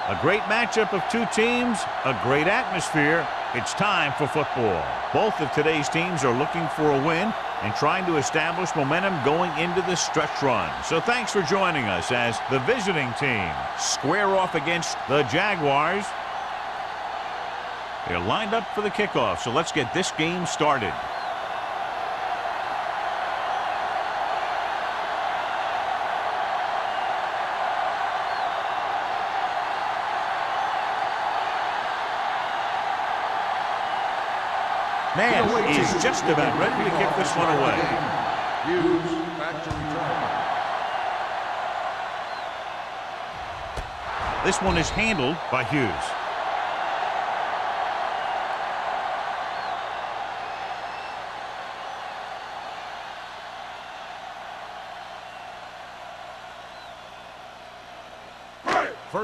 A great matchup of two teams, a great atmosphere. It's time for football. Both of today's teams are looking for a win and trying to establish momentum going into the stretch run. So thanks for joining us as the visiting team square off against the Jaguars. They're lined up for the kickoff, so let's get this game started. Man is just about ready to kick this one away. Hughes back to return. This one is handled by Hughes.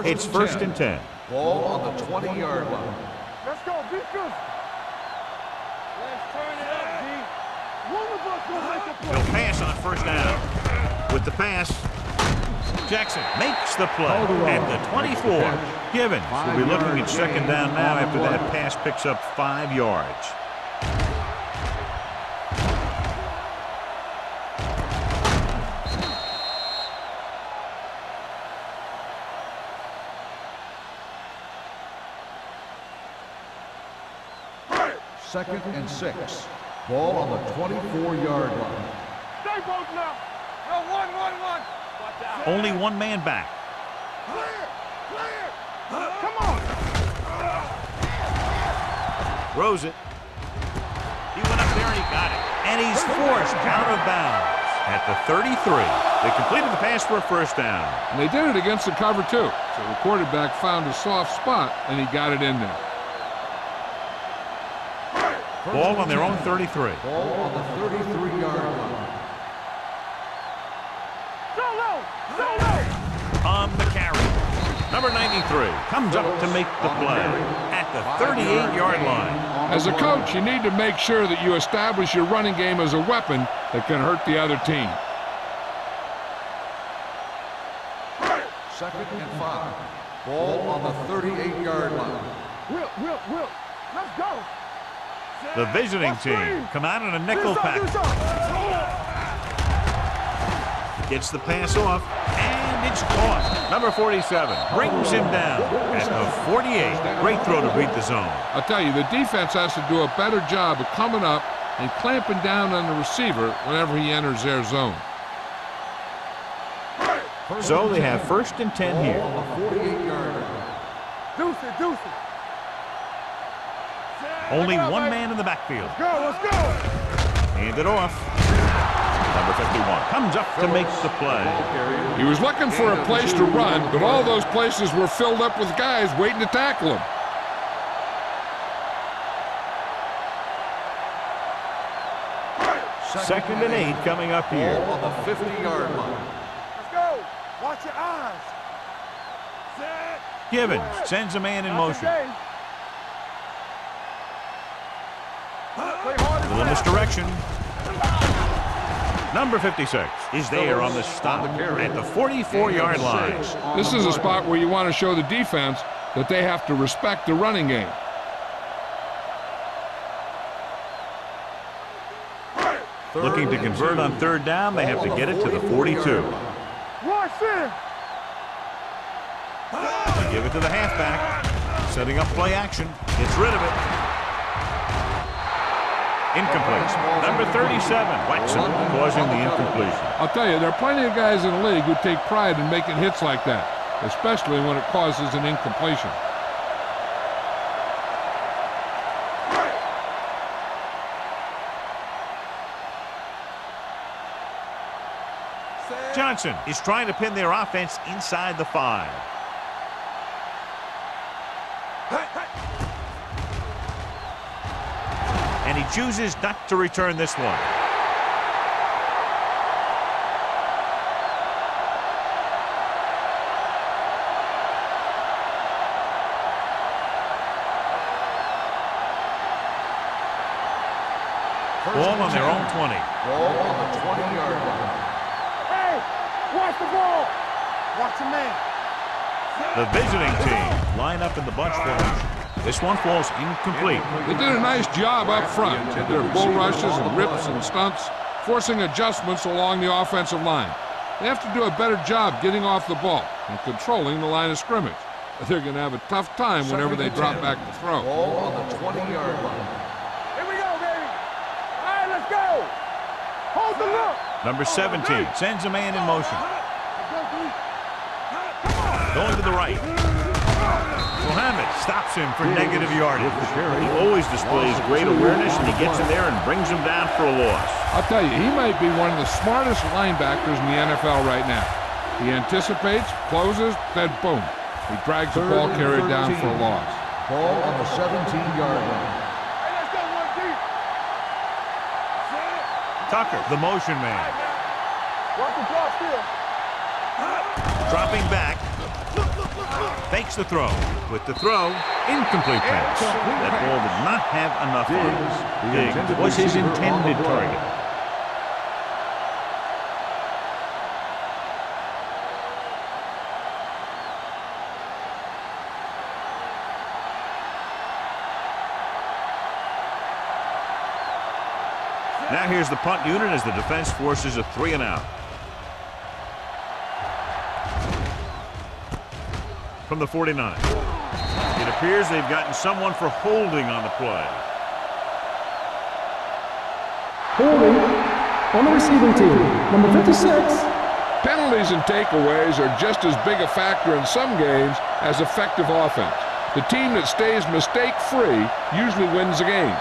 It's first and 10. Ball on the 20-yard line. Let's go, defense. Let's turn it up, D. One of us will make a play. He'll pass on first down. With the pass, Jackson makes the play at the 24. Givens will be looking at second down now after that pass picks up 5 yards. Second and 6. Ball on the 24-yard line. Stay both now. No, one. Only one man back. Clear. Come on. Throws it. He went up there and he got it. And he's forced out of bounds at the 33. They completed the pass for a first down. And they did it against the cover, too. So the quarterback found a soft spot, and he got it in there. Ball on their own 33. Ball on the 33-yard line. Solo. On the carry. Number 93 comes up to make the play at the 38-yard line. As a coach, you need to make sure that you establish your running game as a weapon that can hurt the other team. Second and 5. Ball on the 38-yard line. Will. Let's go. The visiting team come out in a nickel package. Gets the pass off, and it's caught. Number 47 brings him down at the 48. Great throw to beat the zone. I'll tell you, the defense has to do a better job of coming up and clamping down on the receiver whenever he enters their zone. So they have first and 10 here. Ball on the 48-yard line. Deuce it. Only one man in the backfield. Let's go. Hand it off. Number 51 comes up to make the play. He was looking for a place to run, but all those places were filled up with guys waiting to tackle him. Second and 8 coming up here. Ball on the 50-yard line. Let's go. Watch your eyes. Set. Givens sends a man in motion. A little misdirection. Number 56 is there on the stop at the 44-yard line. This is a spot where you want to show the defense that they have to respect the running game. Looking to convert on third down, they have to get it to the 42. Watch this. They give it to the halfback. Setting up play action. Gets rid of it. Incomplete. Number 37, Waxman, causing the incompletion. I'll tell you, there are plenty of guys in the league who take pride in making hits like that, especially when it causes an incompletion. Johnson is trying to pin their offense inside the 5. And he chooses not to return this one. Ball on their own 20. Ball on the 20-yard line. Hey, watch the ball. Watch the man. The visiting team line up in the bunch formation. This one falls incomplete. They did a nice job up front. Their bull rushes and rips and stunts, forcing adjustments along the offensive line. They have to do a better job getting off the ball and controlling the line of scrimmage. They're going to have a tough time whenever they drop back to throw. Ball on the 20-yard line. Here we go, baby. All right, let's go. Hold the look. Number 17 sends a man in motion. Going to the right. Mohammed stops him for negative yardage. He always displays great awareness, and he gets in there and brings him down for a loss. I'll tell you, he might be one of the smartest linebackers in the NFL right now. He anticipates, closes, then boom. He drags the ball carrier down for a loss. Ball on the 17-yard line. Hey, let's go, one deep. Tucker, the motion man. Watch the drop still. Dropping back. Fakes the throw. With the throw, incomplete pass. That ball did not have enough arms. Diggs was his intended target. Now here's the punt unit as the defense forces a 3-and-out. From the 49. It appears they've gotten someone for holding on the play. Holding on the receiving team, number 56. Penalties and takeaways are just as big a factor in some games as effective offense. The team that stays mistake-free usually wins the game.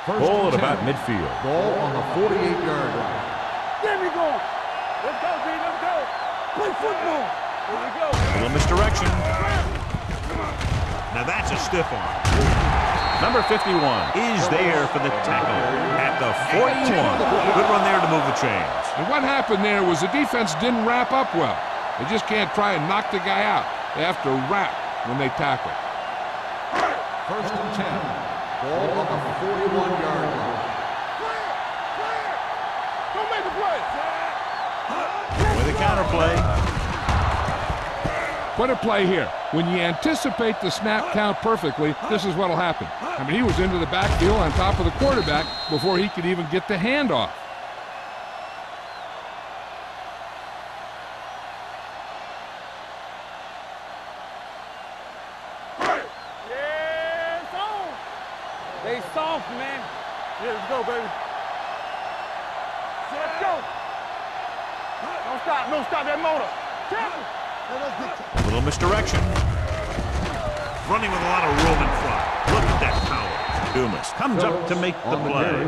Ball at about midfield. Ball on the 48-yard line. There we go. Let's go, B. Let's go. Play football. Here we go. A little misdirection. Now that's a stiff arm. Number 51 is there for the tackle at the 41. Good run there to move the chains. And what happened there was the defense didn't wrap up well. They just can't try and knock the guy out. They have to wrap when they tackle. First and 10. Ball on the 41-yard line. Clear. Don't make the play. With a counter play. Put a play here. When you anticipate the snap count perfectly, this is what will happen. I mean, he was into the backfield on top of the quarterback before he could even get the handoff. Yeah, it's on. They soft, man. Yeah, let's go, baby. Let's go. Don't stop that motor. A little misdirection. Running with a lot of room in front. Look at that power. Dumas comes up to make the play.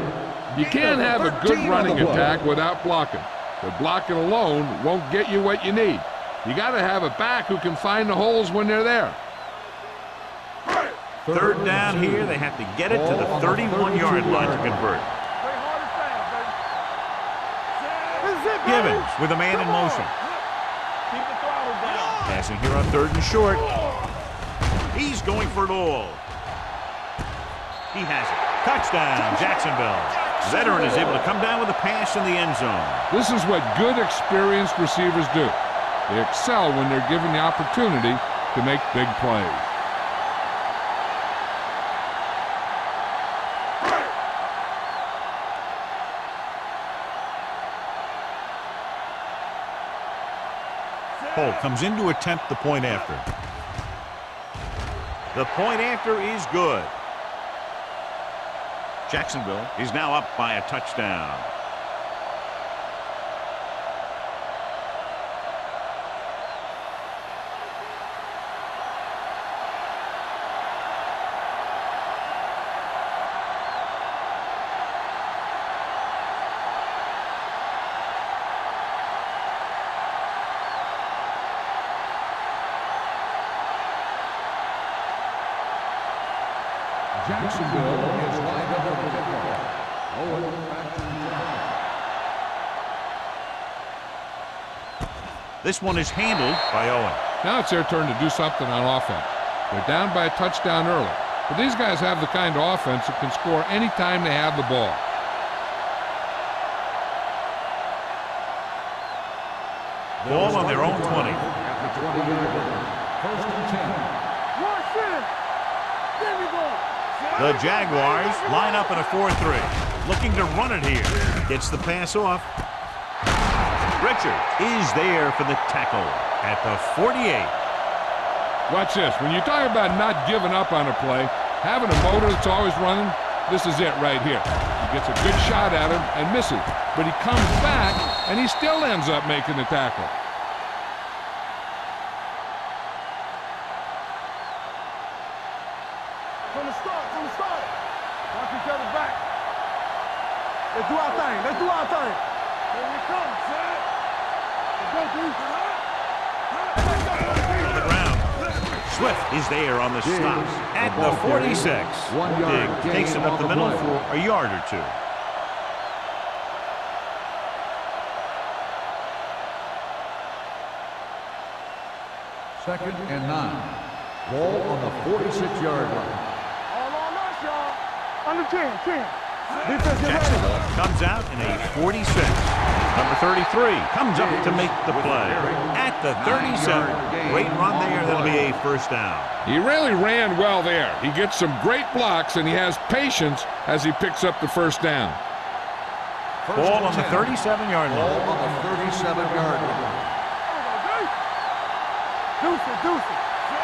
You can't have a good running attack without blocking. But blocking alone won't get you what you need. You got to have a back who can find the holes when they're there. Third down here. They have to get it to the 31-yard line to convert. Play hard and fast, baby. This is it, baby. Gibbons with a man in motion. Keep the throttle down. Passing here on third and short. He's going for it all. He has it. Touchdown, Jacksonville. Veteran is able to come down with a pass in the end zone. This is what good, experienced receivers do. They excel when they're given the opportunity to make big plays. Holt comes in to attempt the point after. The point after is good. Jacksonville is now up by a touchdown. Jacksonville is lined up at the kickoff. Owen back to the line. This one is handled by Owen. Now it's their turn to do something on offense. They're down by a touchdown early. But these guys have the kind of offense that can score anytime they have the ball. Ball on their own 20. At the 20-yard line. First and 10. Rush in. There we go. The Jaguars line up in a 4-3. Looking to run it here. Gets the pass off. Richard is there for the tackle at the 48. Watch this. When you talk about not giving up on a play, having a motor that's always running, this is it right here. He gets a good shot at him and misses, but he comes back and he still ends up making the tackle. From the start. Watch each other back. Let's do our thing. Here we come, sir. Let's go, dude. On the ground. Swift is there on the stop at the 46. 1 yard Diggs takes gain it up on the the middle play. for a yard or two. Second and 9. Ball on the 46-yard line. All on us, y'all. Under 10. Defense, get ready. Jacksonville comes out in a 46. Number 33 comes up to make the play at the 37. Great run there. That'll be a first down. He really ran well there. He gets some great blocks and he has patience as he picks up the first down. First Ball and on the 10. 37-yard Ball line. on the 37-yard line. Deuce it.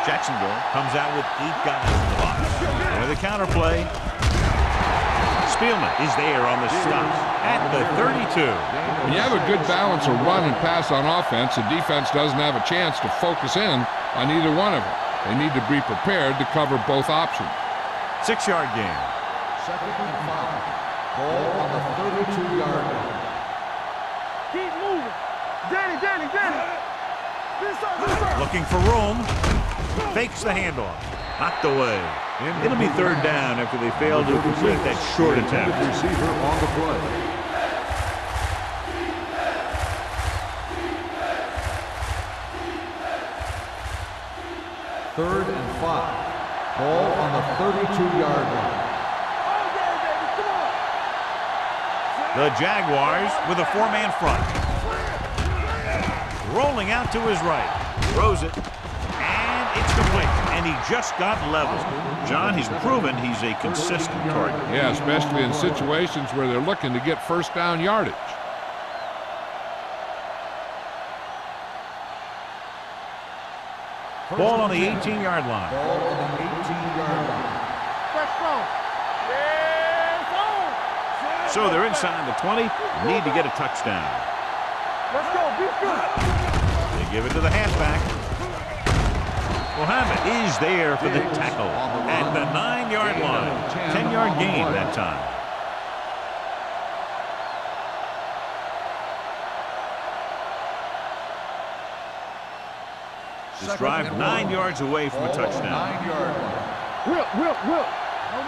Jacksonville comes out with 8 guys in the box. And with a counter play, Spielman is there on the stop at the 32. When you have a good balance of run and pass on offense, the defense doesn't have a chance to focus in on either one of them. They need to be prepared to cover both options. 6-yard gain. Second and 5. Ball on the 32-yard line. Keep moving. Danny. This up. Looking for room. Fakes the handoff. Knocked away. It'll be third down after they failed to complete that short attempt. Receiver on the play. Third and 5. Ball on the 32-yard line. The Jaguars with a 4-man front. Rolling out to his right. Throws it. And it's complete. And he just got level. John, he's proven he's a consistent target. Yeah, especially in situations where they're looking to get first down yardage. Ball on the 18-yard line. Ball on the 18-yard line. Let's go. Yes, on. So they're inside the 20. Need to get a touchdown. Let's go. Be good. They give it to the halfback. Mohammed is there for the tackle at the 9-yard line. 10-yard gain that time. This drive 9 yards away from a Ball on the touchdown. 9-yard line. Whip. No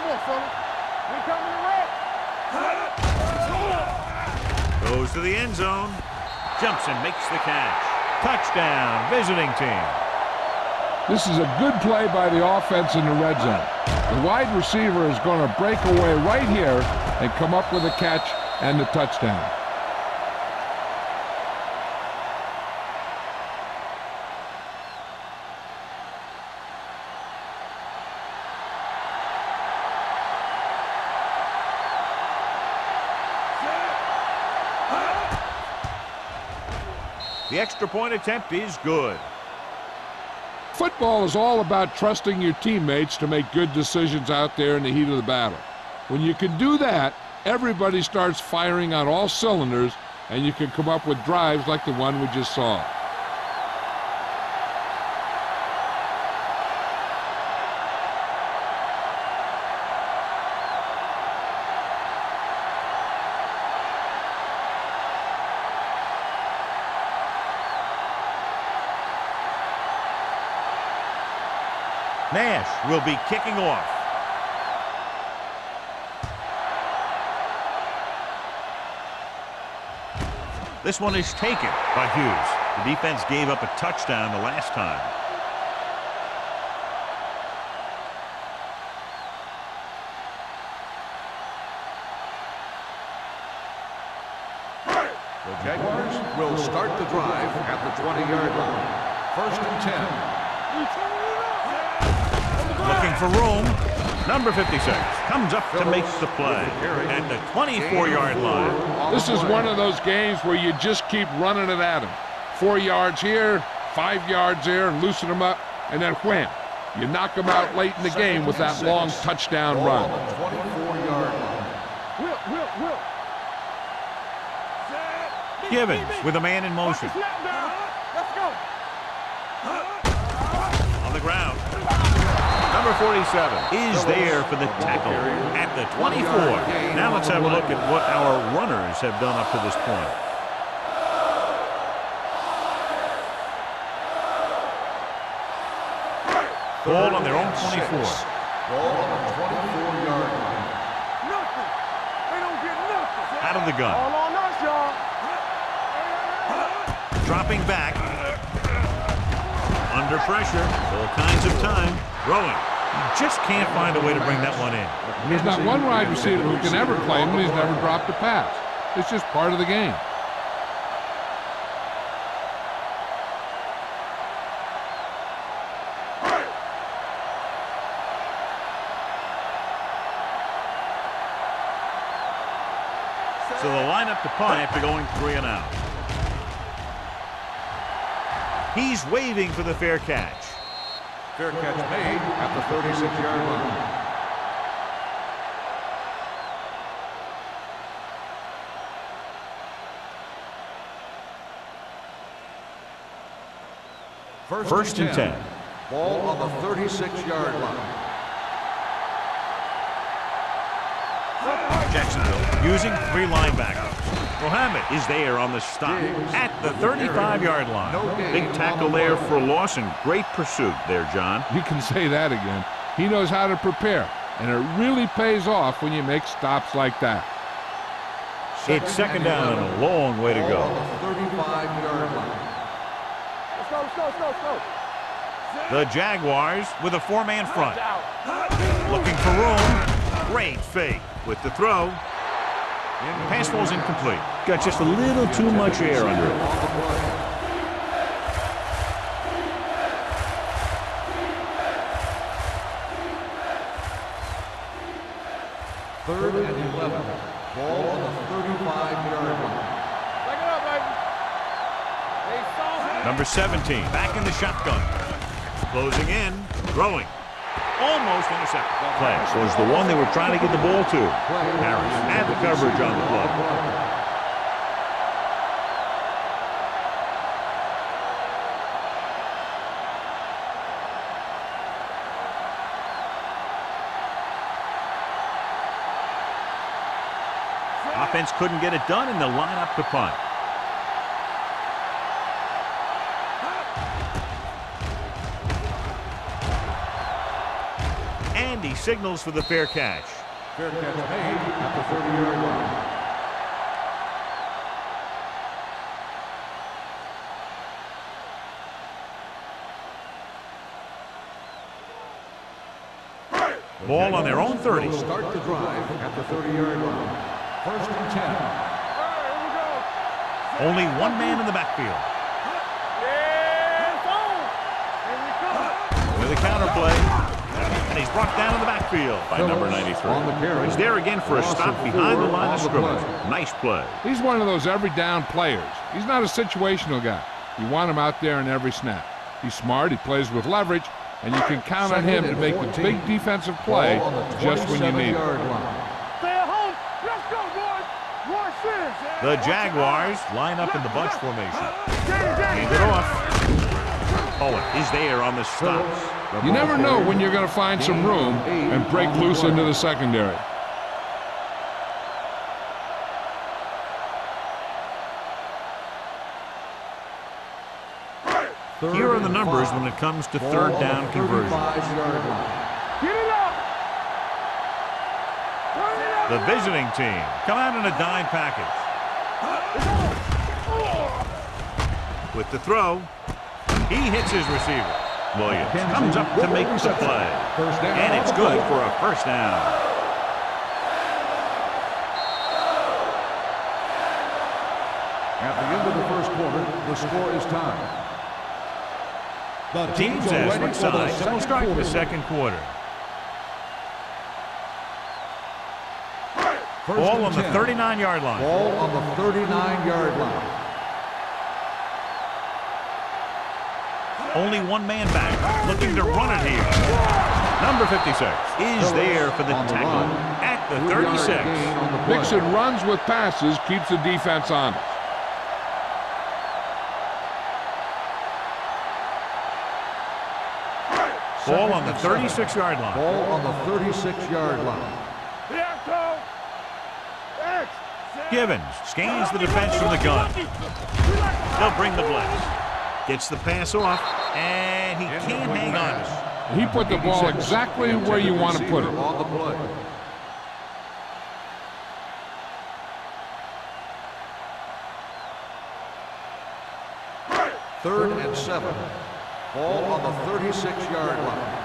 more, fella. We coming to red. Goes to the end zone. Jumps and makes the catch. Touchdown, visiting team. This is a good play by the offense in the red zone. The wide receiver is going to break away right here and come up with a catch and the touchdown. The extra point attempt is good. Football is all about trusting your teammates to make good decisions out there in the heat of the battle. When you can do that, everybody starts firing on all cylinders, and you can come up with drives like the one we just saw. Nash will be kicking off. This one is taken by Hughes. The defense gave up a touchdown the last time. The Jaguars will start the drive at the 20-yard line. 1st and 10. Looking for room. Number 56 comes up to make the play at the 24-yard line. This is one of those games where you just keep running it at him. 4 yards here, 5 yards there, and loosen them up, and then wham. You knock them out late in the game with that long touchdown run. 24-yard line. Will. Givens with a man in motion. Let's go. On the ground. Number 47 is there for the tackle at the 24. Now let's have a look at what our runners have done up to this point. Ball on their own 24. Ball on the 24-yard line. Nothing. They don't get nothing. Out of the gun. All on us, y'all. Dropping back. Under pressure. All kinds of time. Throwing. He just can't find a way to bring that one in. There's not one wide receiver who can ever claim that he's never dropped a pass. It's just part of the game. So the lineup to punt after going 3 and out. He's waving for the fair catch. Fair catch made at the 36-yard line. First and 10. Ball on the 36-yard line. Jacksonville using 3 linebackers. Mohammed is there on the stop at the 35-yard line. Big tackle there for loss and great pursuit there, John. You can say that again. He knows how to prepare, and it really pays off when you make stops like that. It's second down and a long way to Ball go. on the 35-yard line. Let's go. The Jaguars with a 4-man front. Looking for room. Great fake with the throw. Pass ball's incomplete. Got just a little too much air under it. Third and 11. Ball on the 35-yard line. Back it up, baby. Number 17 back in the shotgun. Closing in. Throwing. Almost intercepted. Class was the one they were trying to get the ball to. Harris had the coverage on the play. Offense couldn't get it done in the lineup to punt. And he signals for the fair catch. Fair catch made at the 30-yard line. Ball on their own 30. Will start the drive at the 30-yard line. First and 10. Only one man in the backfield. With a counter play. And he's brought down in the backfield by number 93. On the carry. He's there again for a stop behind the line of scrimmage. Nice play. He's one of those every down players. He's not a situational guy. You want him out there in every snap. He's smart, he plays with leverage, and you can count on him to make the big defensive play just when you need it. Stay at home. Let's go, boys. The Jaguars line up in the bunch formation. Hand it off. Owen is there on the stops. You never know when you're going to find some room and break loose into the secondary. Here are the numbers when it comes to third down conversion. The visiting team come out in a dime package. With the throw, he hits his receiver. Williams comes up to make the play. And it's good for a first down. The score is tied. The Teams are as ready switch for the sides, and we'll second start the quarter. second quarter. First Ball and on the 10. 39-yard line. Ball on the 39-yard line. Only one man back, looking to run it here. Number 56 is there for the On the tackle run. at the 3-yard 36. gain on the play. Mixing runs with passes keeps the defense honest. Ball on the 36-yard line. Ball on the 36-yard line. Givens scans the defense from the gun. They'll bring the blitz. Gets the pass off, and he can't hang on. He put the ball exactly where you want to put it. On the play. Third and 7. Ball on the 36-yard line.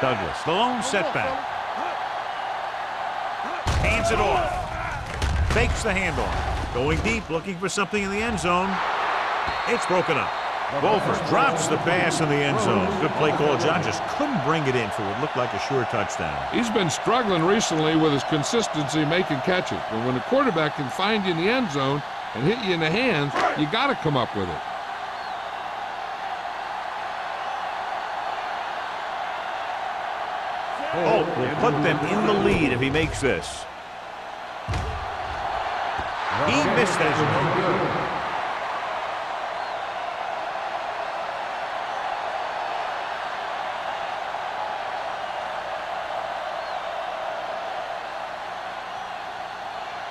Douglas, the lone setback. Hands it off. Fakes the handoff. Going deep, looking for something in the end zone. It's broken up. Wolford drops the pass in the end zone. Good play call. John just couldn't bring it in for what looked like a sure touchdown. He's been struggling recently with his consistency making catches. But when the quarterback can find you in the end zone and hit you in the hands, you got to come up with it. Holt will put them in the lead if he makes this. He missed that.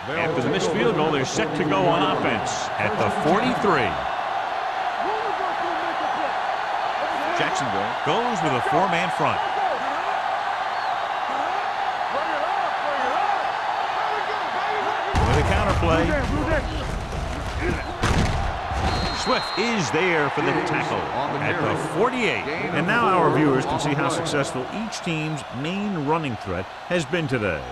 After the missed field goal, they're set to go on offense at the 43. Jacksonville goes with a four-man front. With a counterplay. Swift is there for the tackle at the 48. And now our viewers can see how successful each team's main running threat has been today.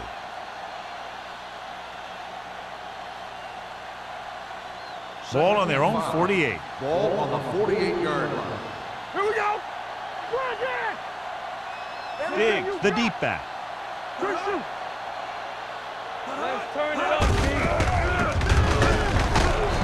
Ball on their own 48. Ball on the 48-yard line. Here we go. Diggs, the deep back. Let's turn it up,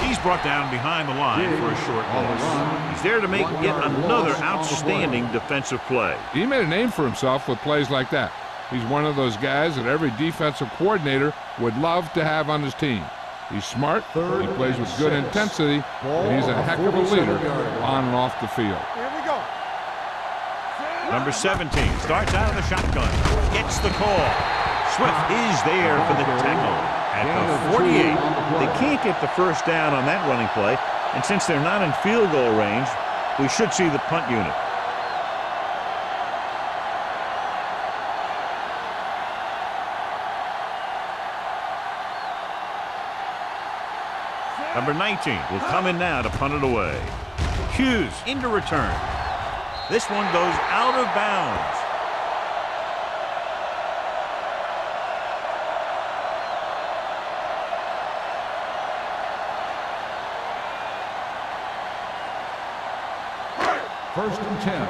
He's brought down behind the line for a short loss. He's there to make yet another outstanding defensive play. He made a name for himself with plays like that. He's one of those guys that every defensive coordinator would love to have on his team. He's smart, he plays with good intensity, and he's a heck of a leader on and off the field. Here we go. Number 17 starts out of the shotgun. Gets the call. Swift is there for the tackle at the 48. They can't get the first down on that running play, and since they're not in field goal range, we should see the punt unit. Number 19 will come in now to punt it away. Hughes into return. This one goes out of bounds. First and 10.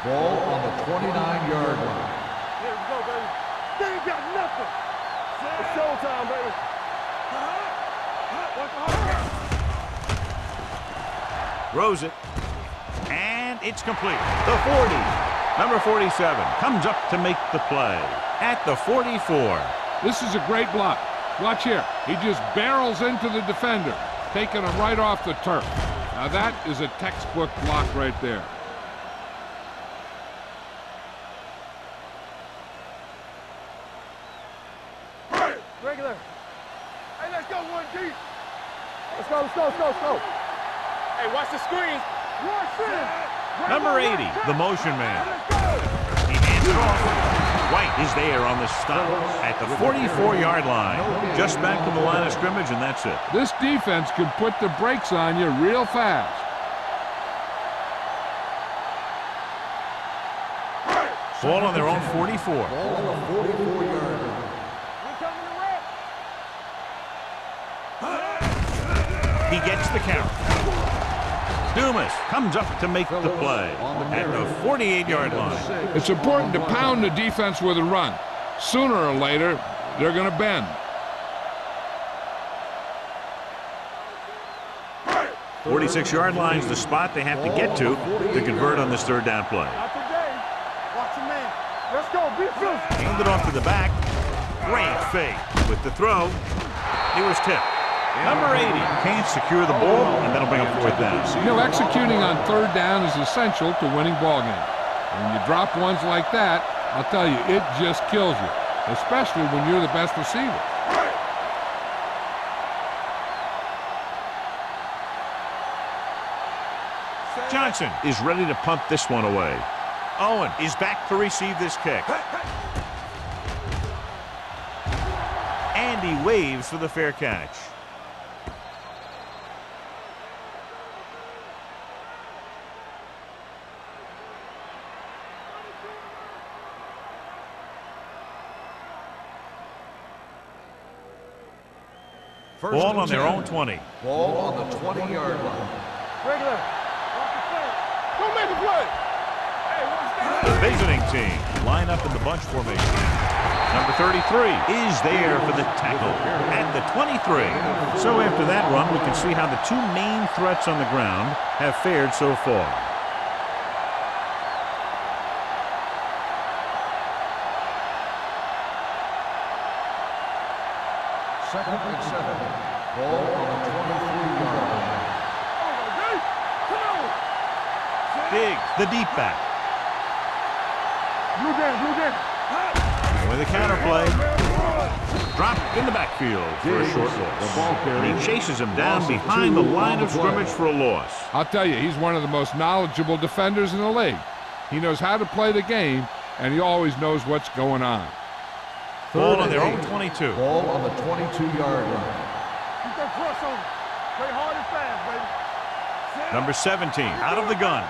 Ball on the 29-yard line. Here we go, baby. They ain't got nothing. It's showtime, baby. Throws it. And it's complete. The 40. Number 47 comes up to make the play at the 44. This is a great block. Watch here. He just barrels into the defender, taking him right off the turf. Now that is a textbook block right there. Regular. Hey, let's go, 1D. Let's go, let's go, let's go, let's go. Hey, watch the screen. Number 80, the motion man. He hands it off. White is there on the stop at the 44-yard line. Just back to the line of scrimmage, and that's it. This defense can put the brakes on you real fast. Ball on their own 44. Ball on the 44-yard line. He gets the count. Dumas comes up to make the play at the 48-yard line. It's important to pound the defense with a run. Sooner or later, they're going to bend. 46-yard line is the spot they have to get to convert on this third down play. Not today. Watch your man. Let's go. Be fierce. Hand it off to the back. Great fake. With the throw, he was tipped. Number 80 can't secure the ball, and that'll bring up fourth down. You know, executing on third down is essential to winning ball games. When you drop ones like that, I'll tell you, it just kills you, especially when you're the best receiver. Johnson is ready to punt this one away. Owen is back to receive this kick. And he waves for the fair catch. Ball on their own 20. Ball on the 20-yard line. Regular. Watch the play. Don't make a play. Hey, watch that. The visiting team line up in the bunch formation. Number 33 is there for the tackle at the 23. So after that run, we can see how the two main threats on the ground have fared so far. Second and 7. Ball on the 23-yard line. Diggs, the deep back. Blue down. With a counter play. Dropped in the backfield for a short loss. And he chases him down behind the line of scrimmage for a loss. I'll tell you, he's one of the most knowledgeable defenders in the league. He knows how to play the game, and he always knows what's going on. Ball on their own 22. Ball on the 22-yard line. Keep that press on him. Play hard and fast, baby. Number 17 out of the gun.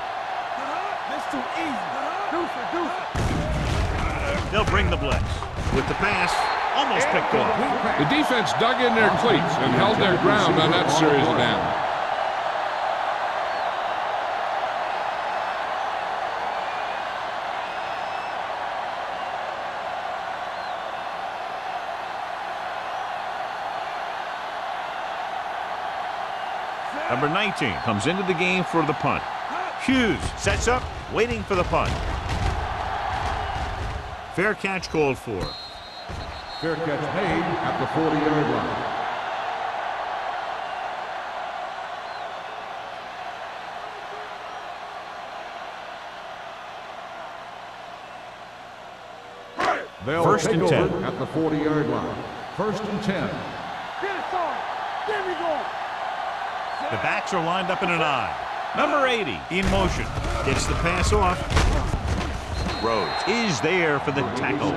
This too easy. Deuce it. They'll bring the blitz. With the pass, almost picked off. The defense dug in their cleats and held their ground on that series of downs. Number 19 comes into the game for the punt. Hughes sets up, waiting for the punt. Fair catch called for. Fair catch made at the 40-yard line. They'll First take and over 10. at the 40-yard line. First and 10. Get it, son. Get me going. The backs are lined up in an I. Number 80 in motion. Gets the pass off. Rhodes is there for the tackle.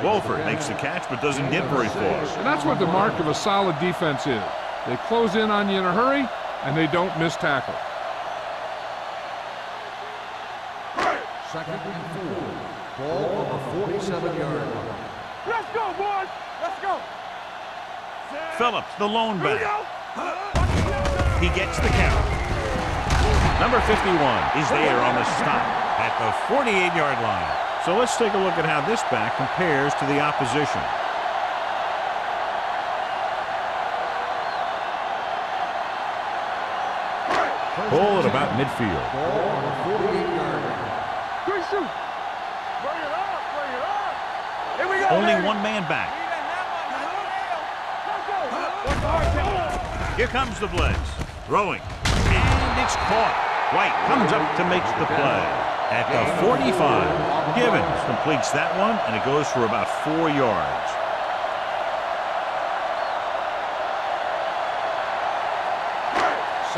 Wolford makes the catch but doesn't get very far. And that's what the mark of a solid defense is. They close in on you in a hurry, and they don't miss tackle. Second and 4. Ball on the 47-yard line. Let's go, boys. Let's go. Phillips, the lone back. He gets the count. Number 51 is there on the stop at the 48-yard line. So let's take a look at how this back compares to the opposition. Ball at about midfield. Ball on the 48-yard line. Quick shoot. Bring it up. Bring it up. Here we go. Only baby. one man back. Let's go. What's the hard time? Here comes the blitz. Throwing. And it's caught. White comes up to make the play at the 45. Givens completes that one, and it goes for about 4 yards.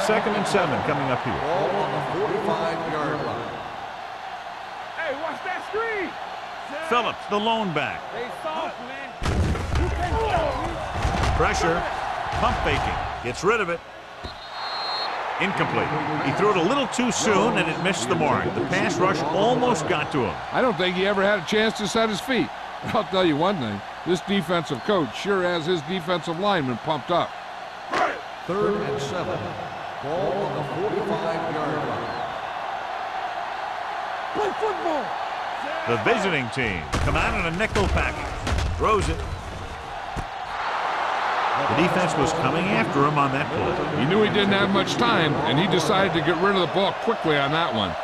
Second and 7 coming up here. Ball on the 45-yard line. Hey, watch that screen. Phillips, the lone back. They soft, man. You can't stop me. Pressure. Pump faking. Gets rid of it. Incomplete. He threw it a little too soon, and it missed the mark. The pass rush almost got to him. I don't think he ever had a chance to set his feet. I'll tell you one thing, this defensive coach sure has his defensive linemen pumped up. 3rd and 7. Ball on the 45-yard line. Play football. The visiting team come out in a nickel package. Throws it. The defense was coming after him on that play. He knew he didn't have much time, and he decided to get rid of the ball quickly on that one.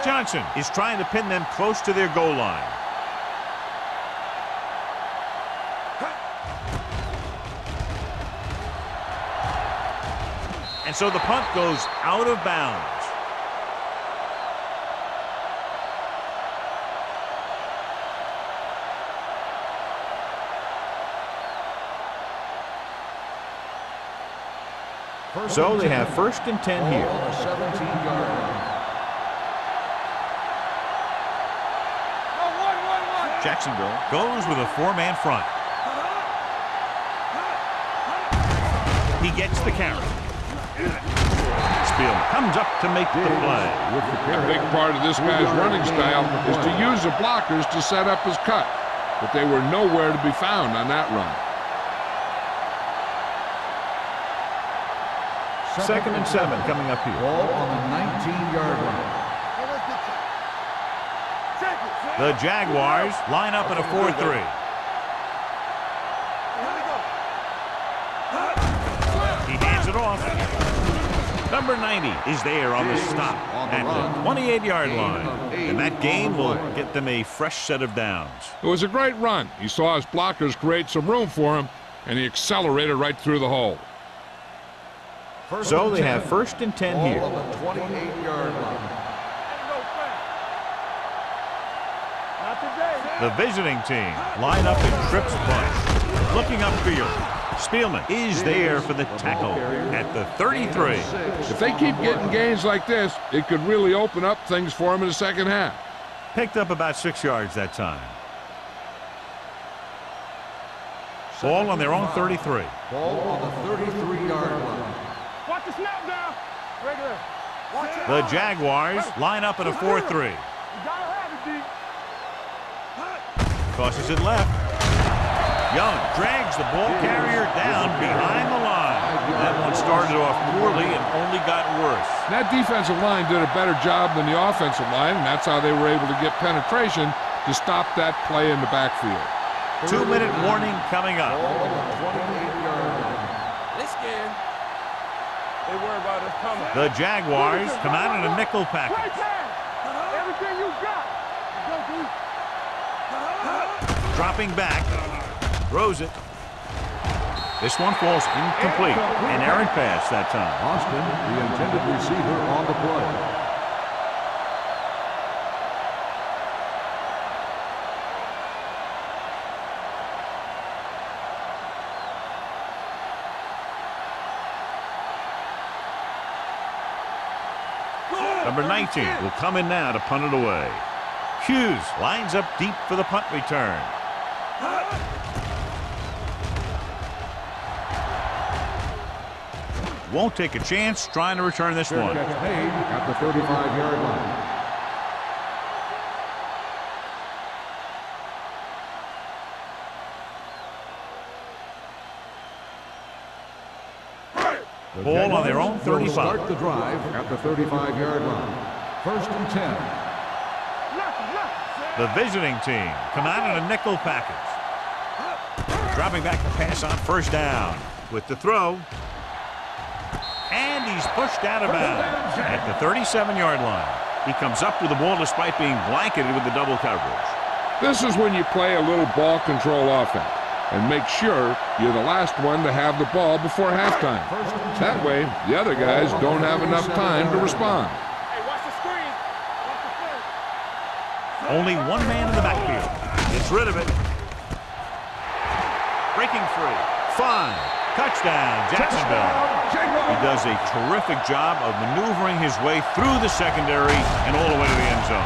Johnson is trying to pin them close to their goal line. And so the punt goes out of bounds. So they have 1st and 10 here. On the 17-yard line. Jacksonville goes with a 4-man front. He gets the carry. Spielman comes up to make the play. A big part of this guy's running style is to use the blockers to set up his cut, but they were nowhere to be found on that run. 2nd and 7 coming up here. Ball on the 19-yard line. The Jaguars line up in a 4-3. He hands it off. Number 90 is there on the stop at the 28-yard line. And that gain will get them a fresh set of downs. It was a great run. He saw his blockers create some room for him, and he accelerated right through the hole. So they have 1st and 10 here. On the 28-yard line. The visiting team line up in trips bunch. Looking upfield. Spielman is there for the tackle at the 33. If they keep getting gains like this, it could really open up things for him in the second half. Picked up about 6 yards that time. Ball on their own 33. Ball on the 33-yard line. Watch the snap down. Regular. Watch it. The Jaguars line up in a 4-3. You gotta have it, D. Tosses it left. Young drags the ball carrier down behind the line. That one started off poorly and only got worse. That defensive line did a better job than the offensive line, and that's how they were able to get penetration to stop that play in the backfield. 2-minute warning coming up. Ball on the 28-yard line. They scared. They worry about us coming. The Jaguars come out in a nickel Right package. there. Everything you got. Go, D. Dropping back. Throws it. This one falls incomplete. An errant pass that time. Austin, the intended receiver on the play. Number 19 will come in now to punt it away. Hughes lines up deep for the punt return. Won't take a chance trying to return this one. Catch made at the 35-yard line. The Ball on their own Jaguars will 35. Start the drive at the 35-yard line. 1st and 10. The visiting team come out in a nickel package. Dropping back to pass on 1st down. With the throw. And he's pushed out of bounds at the 37-yard line. He comes up with the ball despite being blanketed with the double coverage. This is when you play a little ball control offense and make sure you're the last one to have the ball before halftime. That way, the other guys don't have enough time to respond. Hey, watch the screen. Watch the screen. Only one man in the backfield. Gets rid of it. Breaking free. 5. Touchdown, Jacksonville. He does a terrific job of maneuvering his way through the secondary and all the way to the end zone.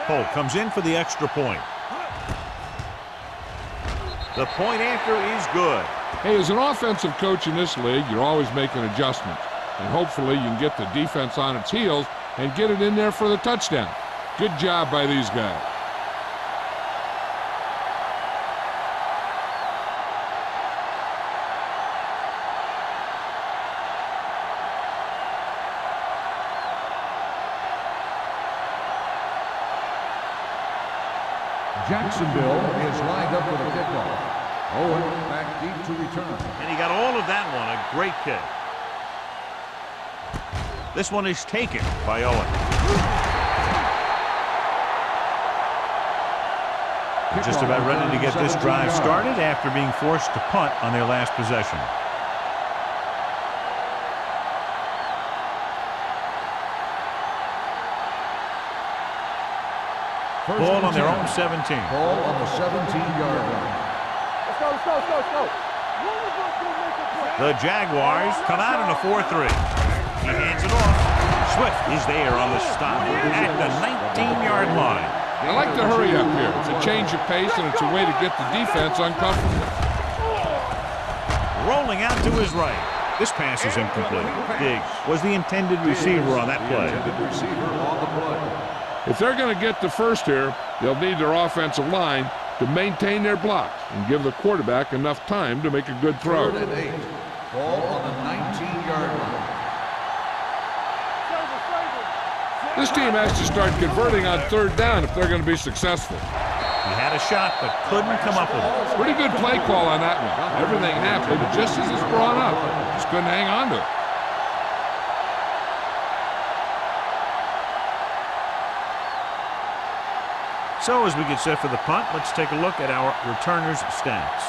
Holt comes in for the extra point. The point after is good. Hey, as an offensive coach in this league, you're always making adjustments. And hopefully you can get the defense on its heels and get it in there for the touchdown. Good job by these guys. Jacksonville is lined up for the kickoff. Owen back deep to return. And he got all of that one. A great kick. This one is taken by Owen. Just about ready to get this drive started after being forced to punt on their last possession. Ball on their own 17. Ball on the 17-yard line. Let's go, let's go, let's go, let's go. The Jaguars come out in a 4-3. He hands it off. Swift is there on the stop at the 19-yard line. I like to hurry up here. It's a change of pace, and it's a way to get the defense uncomfortable. Rolling out to his right. This pass is incomplete. Diggs was the intended receiver on that play. If they're going to get the first here, they'll need their offensive line to maintain their blocks and give the quarterback enough time to make a good throw. 3rd and 8. Ball on the 19-yard line. This team has to start converting on 3rd down if they're going to be successful. He had a shot but couldn't come up with it. Pretty good play call on that one. Everything happened just as it's brought up. Just couldn't hang on to it. So as we get set for the punt, let's take a look at our returners' stats.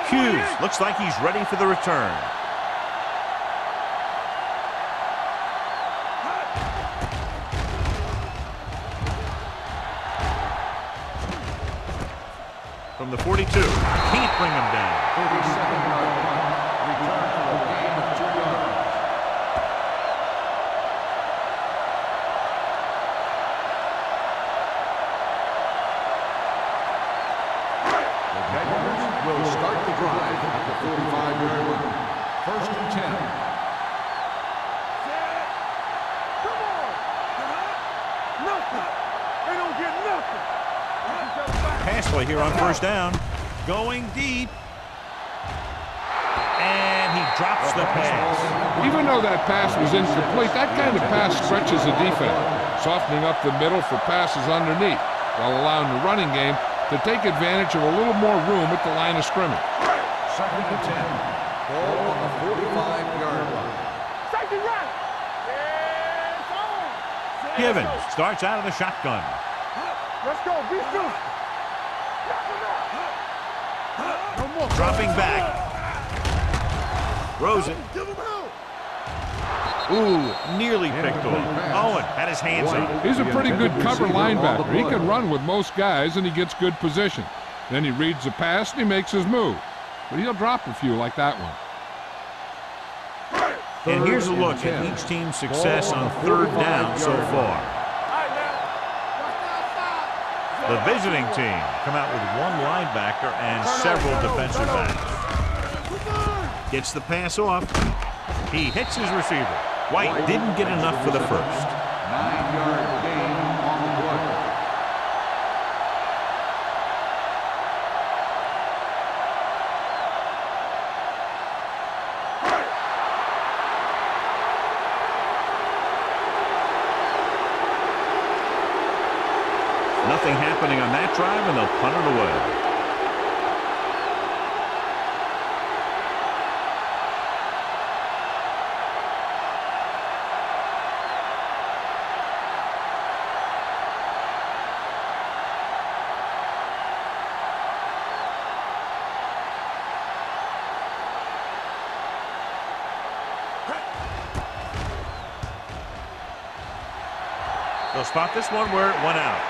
Hughes looks like he's ready for the return. From the 42, can't bring him down. 37-yard punt. Return for a gain of 2 yards. Will start the drive at the 45-yard line. 1st and 10. Come on. Nothing. They don't get nothing. Pass play here on 1st down. Going deep. And he drops the pass. Even though that pass was incomplete, that kind of pass stretches the defense, softening up the middle for passes underneath, while allowing the running game to take advantage of a little more room at the line of scrimmage. 2nd and 10. Ball on the 45-yard line. Safety right. It's on. Givens starts out of the shotgun. Let's go. Be true. No more. Dropping back. Rosen. Give him help. Ooh, nearly picked off. Owen had his hands up. He's a pretty good cover linebacker. He can run with most guys, and he gets good position. Then he reads the pass, and he makes his move. But he'll drop a few like that one. And here's a look at each team's success on 3rd down so far. The visiting team come out with 1 linebacker and several defensive backs. Gets the pass off. He hits his receiver. White didn't get enough for the first. 9-yard gain on the play. Nothing happening on that drive, and they'll punt it away. They'll spot this one where it went out.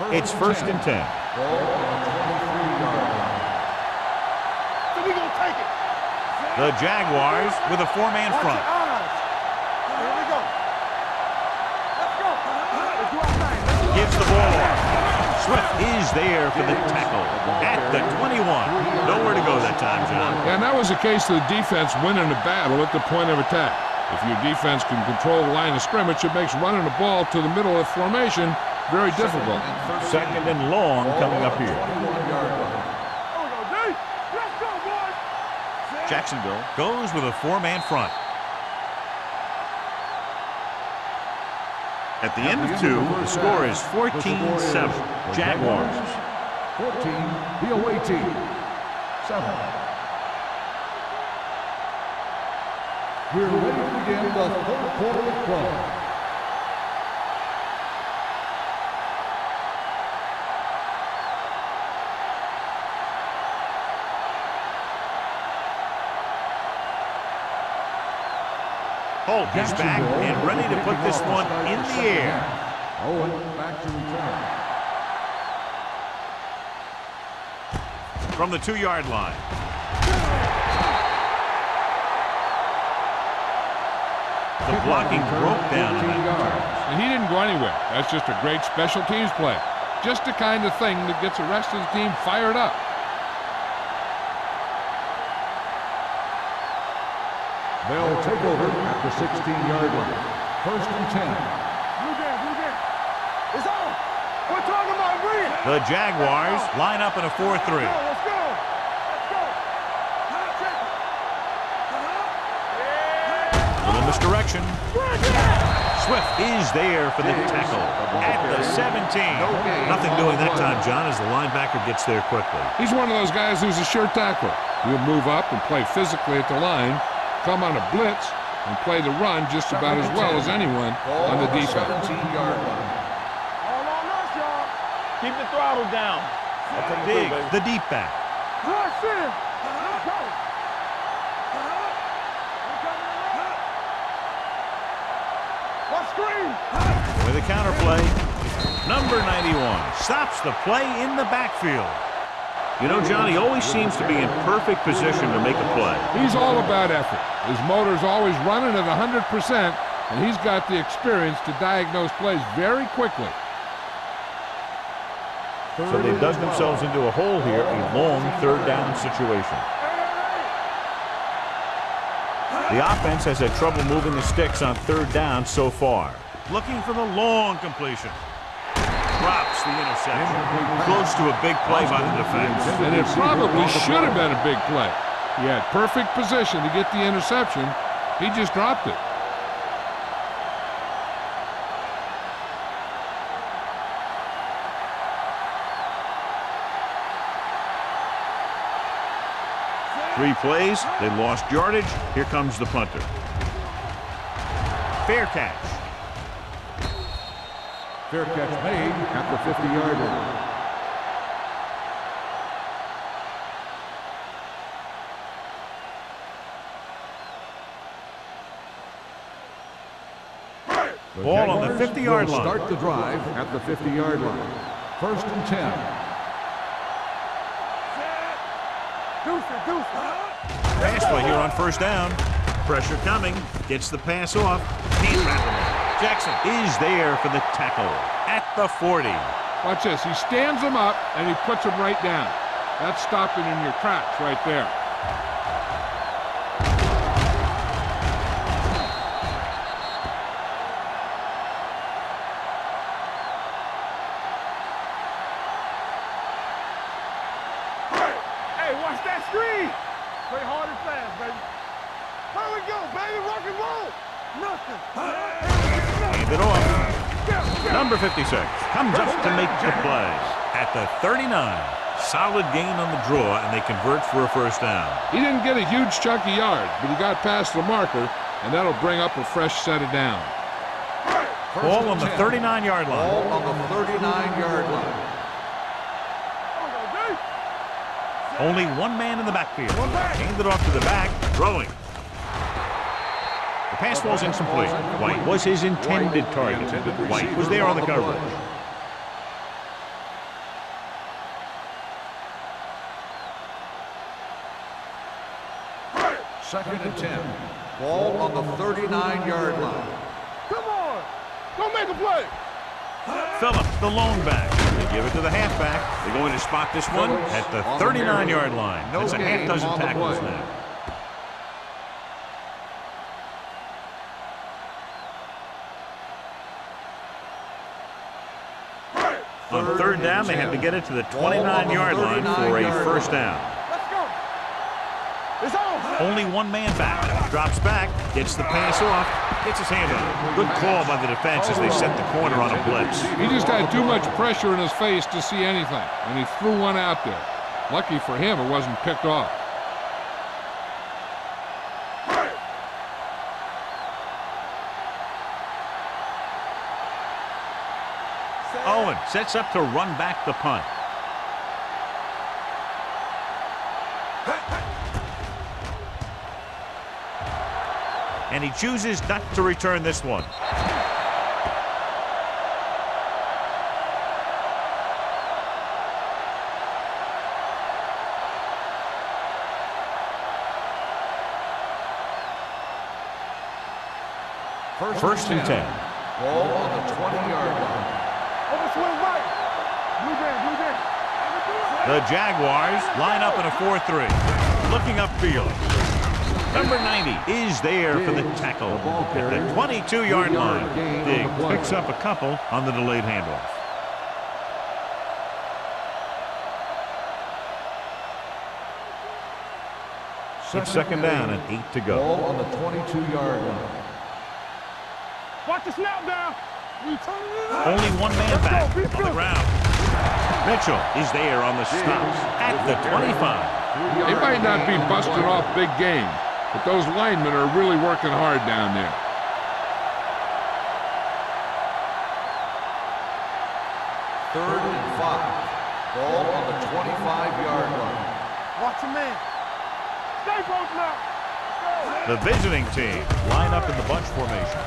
It's first and 10. Ball on the 23-yard line. So we gonna take it. The Jaguars with a four-man Watch front. your eyes. Here we go. Let's go. Let's do our thing. Let's do Gives the ball off. Swift is there for the tackle at the 21. Nowhere to go that time, John. And that was a case of the defense winning the battle at the point of attack. If your defense can control the line of scrimmage, it makes running the ball to the middle of formation very difficult. Second and long coming up here. 21-yard line. Let's go, boys. Jacksonville goes with a four-man front. At the end of two, the score is 14-7. Jaguars. 14, the away team. 7. We're ready to begin the third quarter of play. Holt is back and ready to put this one in the air. Owen back to return. From the 2-yard line. The blocking broke down. 14 yards. And he didn't go anywhere. That's just a great special teams play. Just the kind of thing that gets the rest of the team fired up. They'll take over at the 16-yard line. First and 10. Blue game. It's on. We're talking about green. The Jaguars line up in a 4-3. Let's go. Let's go. Little misdirection. Swift is there for the tackle at the 17. Nothing doing that time, John, as the linebacker gets there quickly. He's one of those guys who's a sure tackler. He'll move up and play physically at the line, come on a blitz, and play the run just about as well as anyone on the defense. 17-yard line. All on us, y'all. Keep the throttle down. Dig the deep back. Rush in. Let's go. Let's screen. With a counterplay, number 91 stops the play in the backfield. You know, John, he always seems to be in perfect position to make a play. He's all about effort. His motor's always running at 100%, and he's got the experience to diagnose plays very quickly. So they dug themselves into a hole here, a long third down situation. The offense has had trouble moving the sticks on third down so far. Looking for the long completion. Drops the interception. Close to a big play by the defense. And it probably should have been a big play. He had perfect position to get the interception. He just dropped it. Three plays, they lost yardage. Here comes the punter. Fair catch. Fair catch made at the 50-yard line. Ball on the 50-yard line. Start the drive at the 50-yard line. First and 10. Pass play here on first down. Pressure coming. Gets the pass off. Can't wrap him up. Jackson is there for the tackle at the 40. Watch this. He stands him up, and he puts him right down. That's stopping in your tracks right there. Hey, watch that screen. Play hard and fast, baby. Here we go, baby. Rock and roll. Nothing. Hand it off. Number 56 comes up to make the play at the 39. Solid gain on the draw, and they convert for a first down. He didn't get a huge chunk of yards, but he got past the marker, and that'll bring up a fresh set of downs. Ball on the 39-yard line. Ball on the 39-yard line. Only one man in the backfield. Hand it off to the back, throwing. The pass falls incomplete. White was his intended target. White was there on the coverage. Second and 10. Ball on the 39-yard line. Come on. Go make a play. Phillips, the lone back. They give it to the halfback. They're going to spot this one at the 39-yard line. That's a half dozen tackles now. On third down, they have to get it to the 29-yard line for a first down. Let's go. It's on. Only one man back. Drops back, gets the pass off, gets his hand on it. Good call by the defense as they set the corner on a blitz. He just had too much pressure in his face to see anything, and he threw one out there. Lucky for him, it wasn't picked off. Owen sets up to run back the punt. And he chooses not to return this one. First and 10. Ball on the 20-yard line. Over swing right. Blue jam. The Jaguars line up in a 4-3. Looking upfield. Number 90 is there for the tackle at the 22-yard line. Dig picks up a couple on the delayed handoff. It's second down and 8 to go. Ball on the 22-yard line. Watch the snap down. Only one man back on the ground. Mitchell is there on the stops at the 25. They might not be busting off big game, but those linemen are really working hard down there. Third and 5. Ball on the 25-yard line. Watch your man. Stay close now. The visiting team line up in the bunch formation.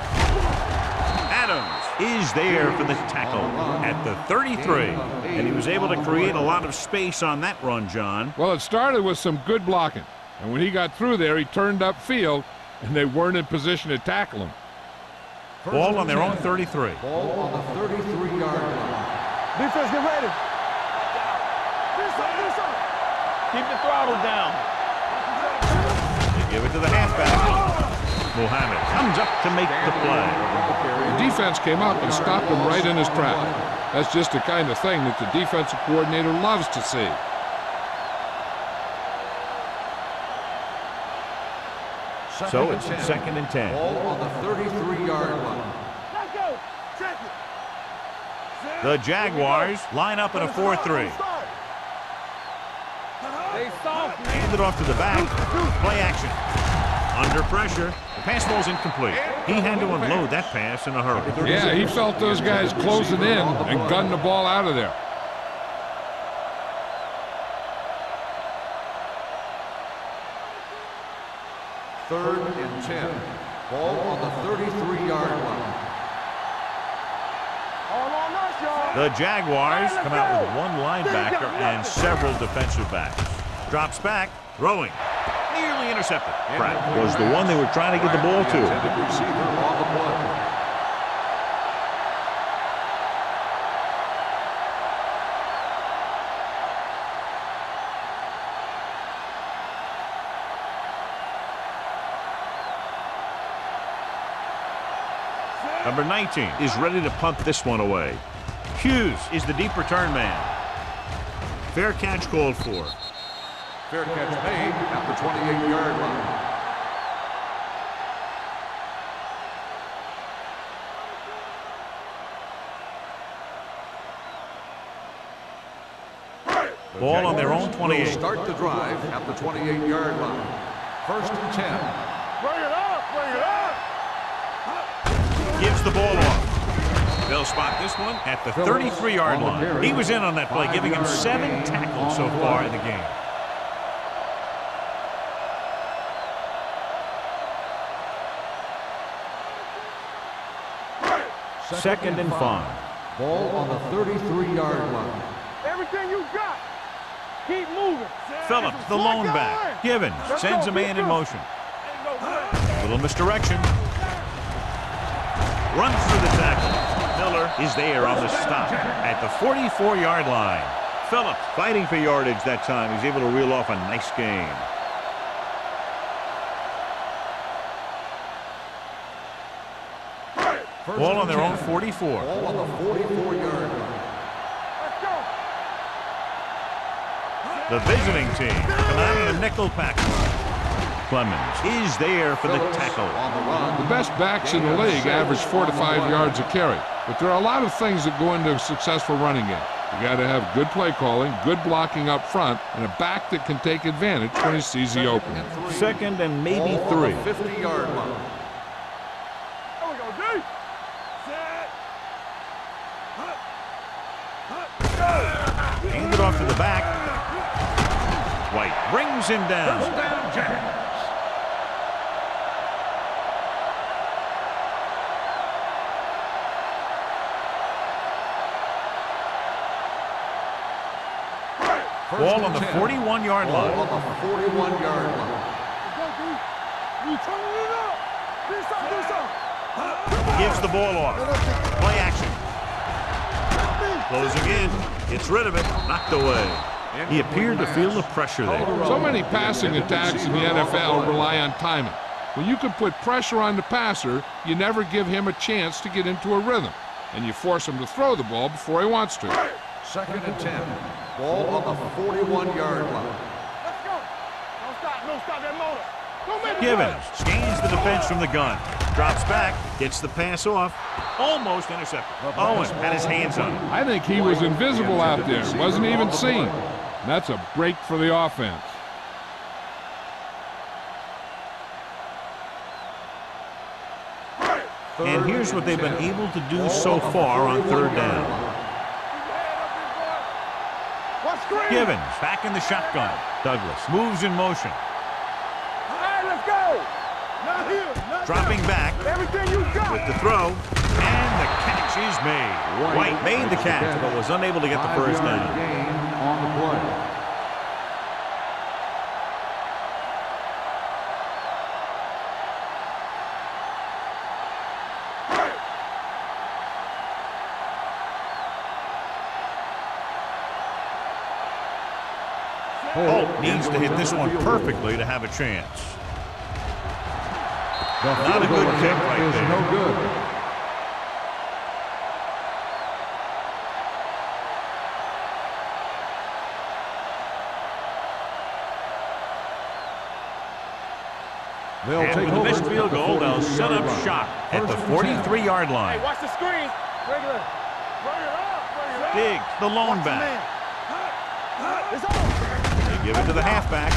Adams is there for the tackle at the 33. And he was able to create a lot of space on that run, John. Well, it started with some good blocking. And when he got through there, he turned upfield, and they weren't in position to tackle him. Ball on their own 33. Ball on the 33-yard line. Defense, get ready. Keep the throttle down. They give it to the halfback. Muhammad comes up to make the play. The defense came up and stopped him right in his track. That's just the kind of thing that the defensive coordinator loves to see. So it's second and 10. Ball on the 33-yard line. Let's go. Check it. The Jaguars line up in a 4-3. They soft, man. Hand it off to the back. Play action. Under pressure. The pass ball's incomplete. He had to unload that pass in a hurry. Yeah, he felt those guys closing in and gunned the ball out of there. Third and 10. Ball on the 33-yard line. All on us, y'all. The Jaguars come out with one linebacker and several defensive backs. Drops back, throwing. Nearly intercepted. Pratt was the one they were trying to get the ball to. Intended receiver on the play. Number 19 is ready to punt this one away. Hughes is the deep return man. Fair catch called for. Fair catch made at the 28-yard line. Ball on their own 28. Will start the drive at the 28-yard line. First and 10. Bring it up. Bring it up. Gives the ball off. They'll spot this one at the 33-yard line. He was in on that play, giving him 7 tackles so far in the game. Second and 5. Ball on the 33-yard line. Everything you got. Keep moving. Phillips, the lone back. Givens sends a man in motion. Little misdirection. Runs through the tackle. Miller is there on the stop at the 44-yard line. Phillips fighting for yardage that time. He's able to reel off a nice gain. Ball on their own 44. Ball on the 44-yard line. The visiting team come out in a nickel package. Clemens is there for the tackle. The best backs in the league average 4 to 5 yards a carry. But there are a lot of things that go into a successful running game. You got to have good play calling, good blocking up front, and a back that can take advantage when he sees the opening. Second and maybe 3. 50-yard line. There we go, D. Hand it off to the back. White brings him down. First down, Jags. Ball on the 41-yard line. Ball on the 41-yard line. Go, D. You turning it up. Do something. Gives the ball off. Play action. Closing in. Gets rid of it. Knocked away. He appeared to feel the pressure there. So many passing attacks in the NFL rely on timing. When you can put pressure on the passer, you never give him a chance to get into a rhythm, and you force him to throw the ball before he wants to. Second and 10. Ball on the 41-yard line. Let's go. Don't stop that motor. Don't make it Givens work. scans the defense from the gun. Drops back. Gets the pass off. Almost intercepted. Owen had his hands on it. I think he was invisible out there, wasn't even seen. That's a break for the offense. And here's what they've been able to do so far on third down. What screen? Givens back in the shotgun. Douglas moves in motion. All right, let's go. Not here. Not Dropping back Everything you got. with the throw. And the catch is made. White made the catch, but was unable to get the first down. Gain on the play. Holt needs to hit this one perfectly to have a chance. Not a good kick right is there. no good. They'll And take with the over missed at field the goal, they'll set 43-yard up line. shop at the First and 10. 43-yard line. Hey, watch the screen. Regular. Bring it up. Bring it up. Diggs, the lone back. It's on. They give it to the halfback.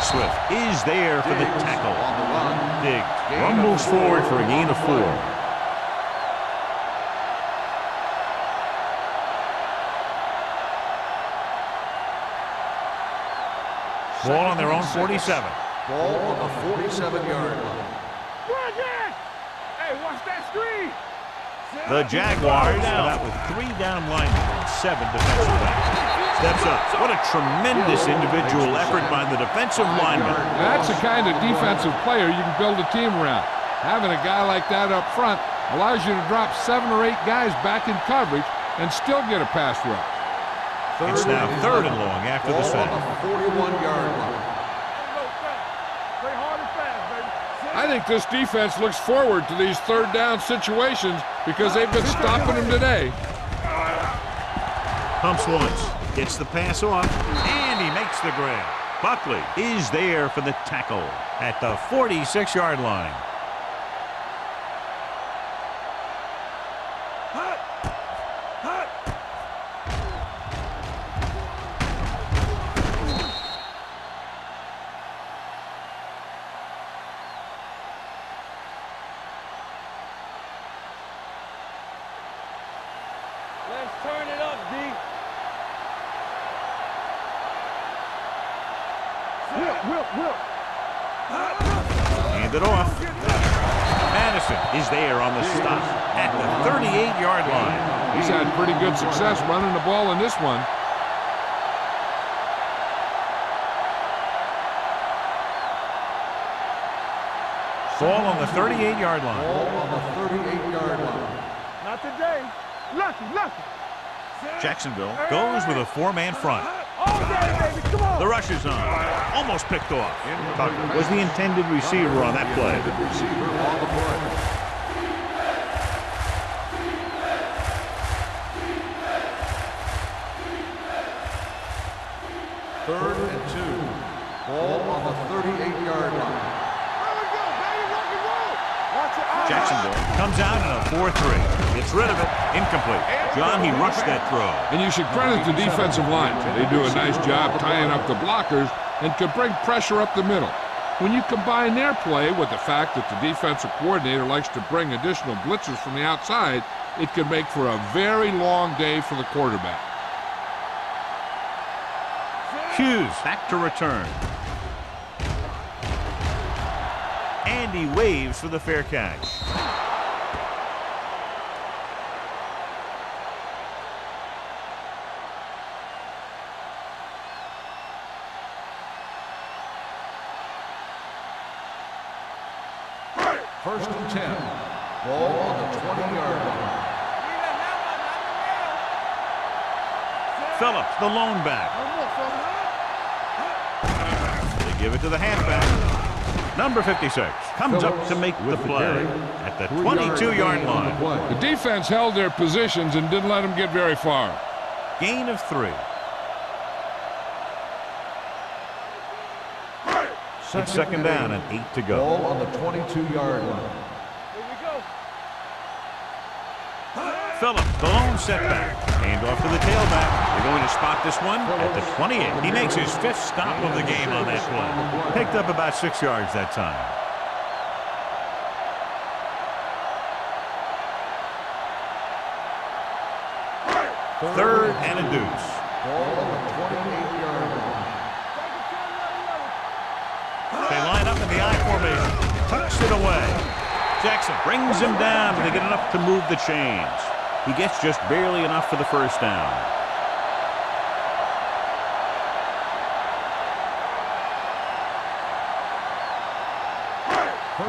Swift is there for the tackle. On the run. Diggs rumbles forward for a gain of 4. Ball on their own 47. Ball on the 47-yard line. Run, Jack. Hey, watch that screen. The Jaguars are out with 3 down linemen and 7 defensive backs. Steps up. What a tremendous individual effort by the defensive lineman. That's the kind of defensive player you can build a team around. Having a guy like that up front allows you to drop 7 or 8 guys back in coverage and still get a pass rush. It's now 3rd and long after the Ball set. on the 41-yard line. Play hard and fast, baby. I think this defense looks forward to these third down situations because they've been stopping them today. Pumps once. Gets the pass off. And he makes the grab. Buckley is there for the tackle at the 46-yard line. Let's turn it up, D. Whip. Hand it off. Madison is there on the stop at the 38-yard line. He's had pretty good success running the ball in this one. Ball on the 38-yard line. Ball on the 38-yard line. Not today. Lucky. Jacksonville goes with a four-man front. All day, baby. Come on. The rush is on. Almost picked off. Tucker was the intended receiver on that play. Receiver on the play. Third and 2. Ball on the 38-yard line. There we go, baby. Rock and roll. Watch it. Jacksonville comes out in a 4-3. Gets rid of it. Incomplete. John, he rushed that throw. And you should credit the defensive line. They do a nice job tying up the blockers and can bring pressure up the middle. When you combine their play with the fact that the defensive coordinator likes to bring additional blitzers from the outside, it can make for a very long day for the quarterback. Hughes back to return. And he waves for the fair catch. First and 10. Ball on the 20-yard line. Phillips, the lone back. They give it to the halfback. Number 56 comes up to make the play at the 22-yard line. The defense held their positions and didn't let them get very far. Gain of 3. It's second down and 8 to go. Ball on the 22-yard line. Here we go. Phillips, the lone setback. Hand off to the tailback. They're going to spot this one at the 28. He makes his 5th stop of the game on that play. Picked up about 6 yards that time. Third and a deuce. Ball on the 28-yard line. They line up in the I formation. Tucks it away. Jackson brings him down, but they get enough to move the chains. He gets just barely enough for the first down.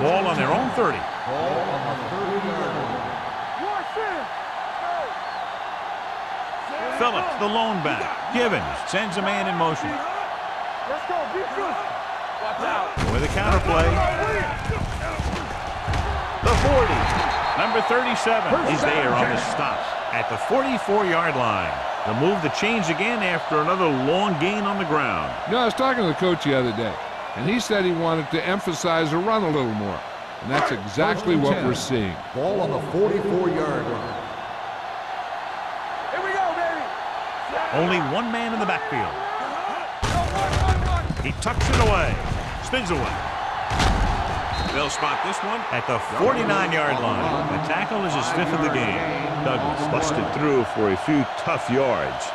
Ball on their own 30. Ball on the 30-yard line. Phillips, the lone back. Givens sends a man in motion. Let's go. Be good. Watch out. With a counterplay. The 40. Number 37 is there on the stop at the 44-yard line. They'll move the chains again after another long gain on the ground. You know, I was talking to the coach the other day, and he said he wanted to emphasize the run a little more. And that's exactly what we're seeing. Ball on the 44-yard line. Here we go, baby. Only one man in the backfield. He tucks it away. Spins away. They'll spot this one at the 49-yard line. The tackle is his 5th of the game. Douglas busted through for a few tough yards.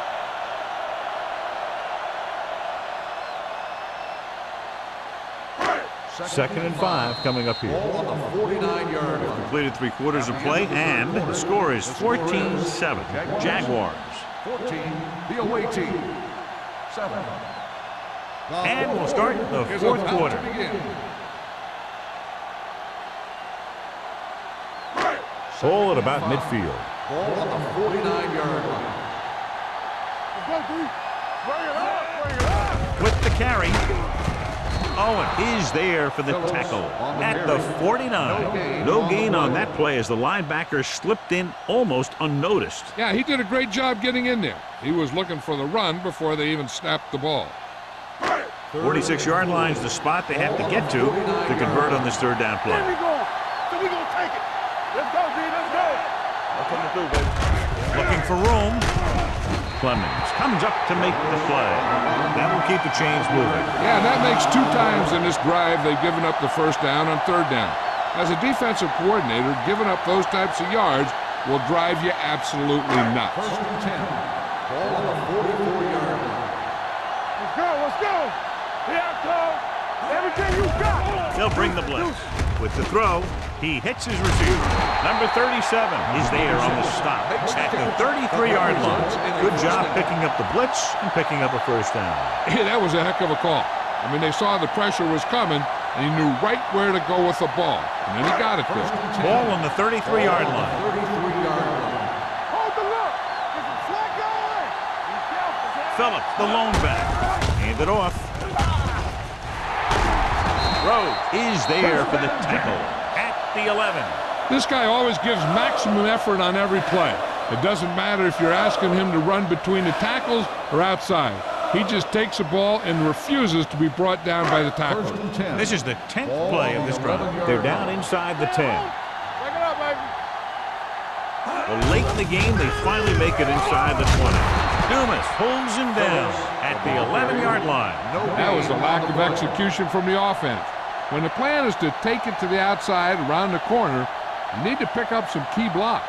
Second and 5 coming up here. Ball on the 49-yard line. Completed 3/4 of play, and the score is 14-7. Jaguars. 14, the away team. 7. And we'll start the Is 4th about quarter. to begin. Ball at about midfield. Ball on the 49-yard line. Let's go, D. Bring it up. Bring it up. With the carry. Owen is there for the tackle at the 49. No gain on that play as the linebacker slipped in almost unnoticed. Yeah, he did a great job getting in there. He was looking for the run before they even snapped the ball. 46-yard line's the spot they have to get to convert on this 3rd down Here play. we go. So we gonna take it. Let's go, D. Let's go. That's coming through, baby. Looking for room. Clemens comes up to make the play. That will keep the chains moving. Yeah, and that makes 2 times in this drive they've given up the first down on 3rd down. As a defensive coordinator, giving up those types of yards will drive you absolutely nuts. First and 10. Ball on the 44-yard line. Let's go. Let's go. Here I come. Everything you got. They'll bring the blitz. With the throw, he hits his receiver. Number 37 is there on the stop at the 33-yard line. Good job picking up the blitz and picking up a first down. Hey, that was a heck of a call. I mean, they saw the pressure was coming, and he knew right where to go with the ball. And then he got it there. Ball on the 33-yard line. 33-yard line. Hold the look. Get some slack going. Phillips, the lone back. Hand it off. Rhodes is there for the tackle at the 11. This guy always gives maximum effort on every play. It doesn't matter if you're asking him to run between the tackles or outside. He just takes the ball and refuses to be brought down by the tackler. This is the 10th play of this drive. They're down inside the 10. Break it up, baby. Well, late in the game, they finally make it inside the 20. Dumas pulls him down at the 11-yard line. That was a lack of execution from the offense. When the plan is to take it to the outside around the corner, you need to pick up some key blocks.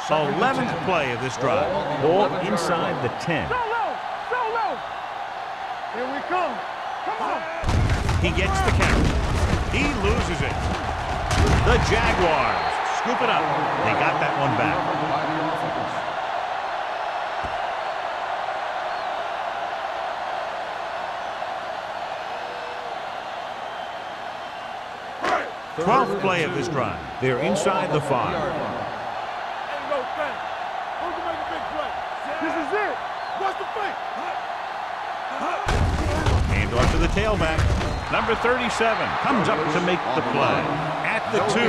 11th play of this drive. Ball inside the 10. So low. So low. Here we come. Come on. He gets the catch. He loses it. The Jaguars scoop it up. They got that one back. By the offense. 12th play of this drive. They're inside the 5. Ain't no thing. Who's to make a big play? This is it. What's the fake? Hand off to the tailback. Number 37 comes up to make the play. At the 2.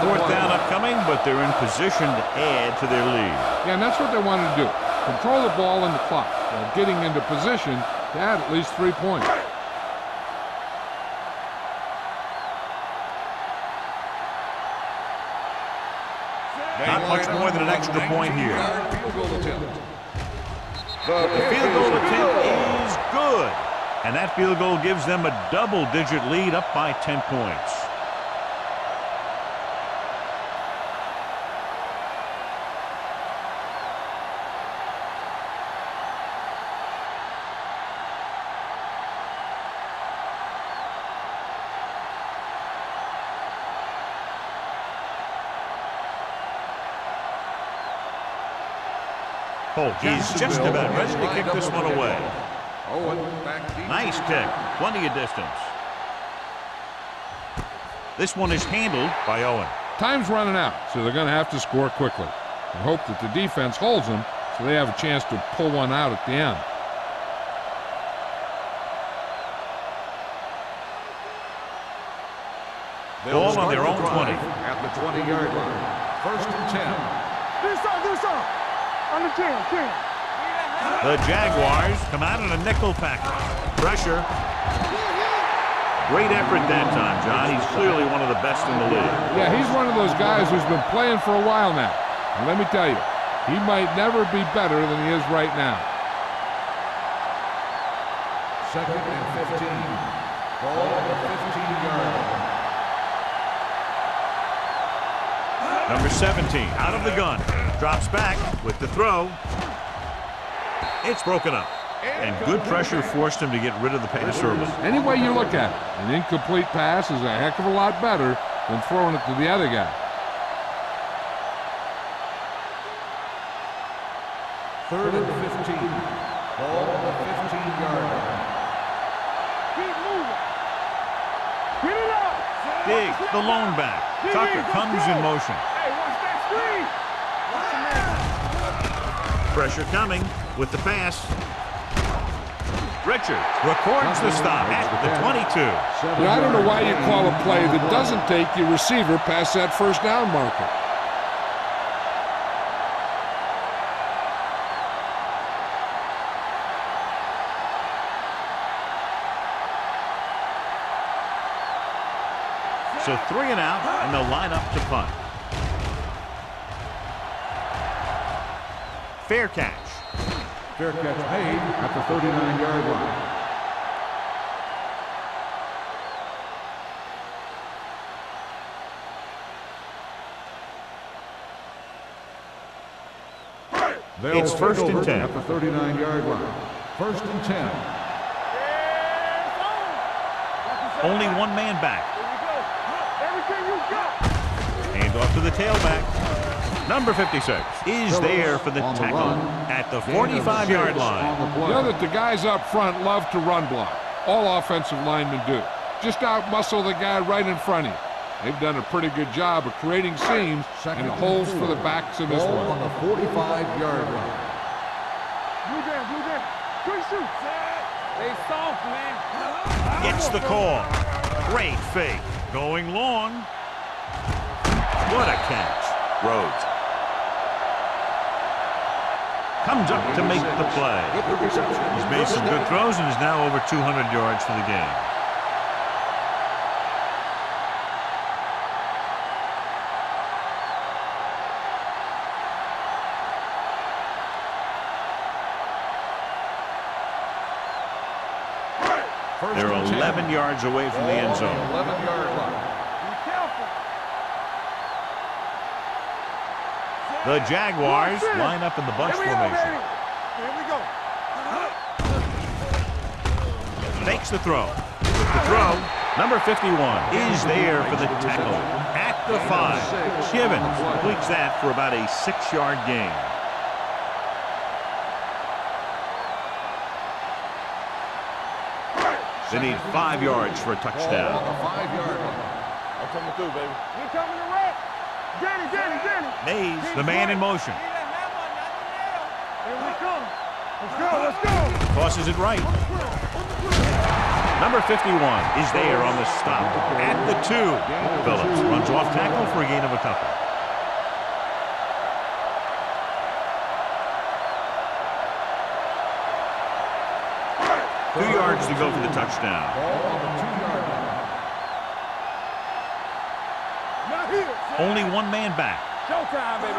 4th down upcoming, but they're in position to add to their lead. Yeah, and that's what they wanted to do. Control the ball and the clock while getting into position to add at least 3 points. Not much more than an extra point here. Field goal attempt. The field goal attempt is good. And that field goal gives them a double-digit lead, up by 10 points. Polk is just about ready to kick this one away. Nice kick. Plenty of distance. This one is handled by Owen. Time's running out, so they're going to have to score quickly. And hope that the defense holds them so they have a chance to pull one out at the end. Ball on their own 20. At the 20-yard line. 1st and 10. This side. On the 10. The Jaguars come out in a nickel package. Pressure. Great effort that time, John. He's clearly one of the best in the league. Yeah, he's one of those guys who's been playing for a while now. And let me tell you, he might never be better than he is right now. 2nd and 15. Ball on the 15-yard line. Number 17 out of the gun. Drops back with the throw. It's broken up. And good pressure forced him to get rid of the pass early. Any way you look at it, an incomplete pass is a heck of a lot better than throwing it to the other guy. 3rd and 15. Ball on the 15-yard line. Keep moving. Get it out. Diggs, the lone back. Tucker comes in motion. Hey, watch that screen. Pressure coming with the pass. Richards records the stop at the 22. Yeah, I don't know why you call a play that doesn't take your receiver past that 1st down marker. So 3 and out, and they'll line up to punt. Fair catch. Fair catch made at the 39-yard line. It's 1st and 10. At the 39-yard line. 1st and 10. Only one man back. Everything you got. Hand off to the tailback. Number 56 is there for the tackle at the 45-yard line. You know that the guys up front love to run block. All offensive linemen do. Just out-muscle the guy right in front of you. They've done a pretty good job of creating seams and holes for the backs in this one. On the 45-yard line. Blue down. Quick shoot. They soft, man. Gets the call. Great fake. Going long. What a catch. Rhodes comes up to make the play. He's made some good throws and is now over 200 yards for the game. They're 11 yards away from the end zone. 11-yard line. Be careful. The Jaguars line up in the bunch formation. Here we go. Makes the throw. The throw, number 51, is there for the tackle at the 5. Givens completes that for about a 6-yard gain. They need 5 yards for a touchdown. On the 5-yard line. I'm coming through, baby. We coming to wreck. Danny. Mays, the man in motion. Here we come. Let's go. Tosses it right. Number 51 is there on the stop at the 2. Phillips runs off tackle for a gain of a couple. Two yards to go for the touchdown. Ball on the 2-yard line. Not here. Only one man back. Showtime, baby.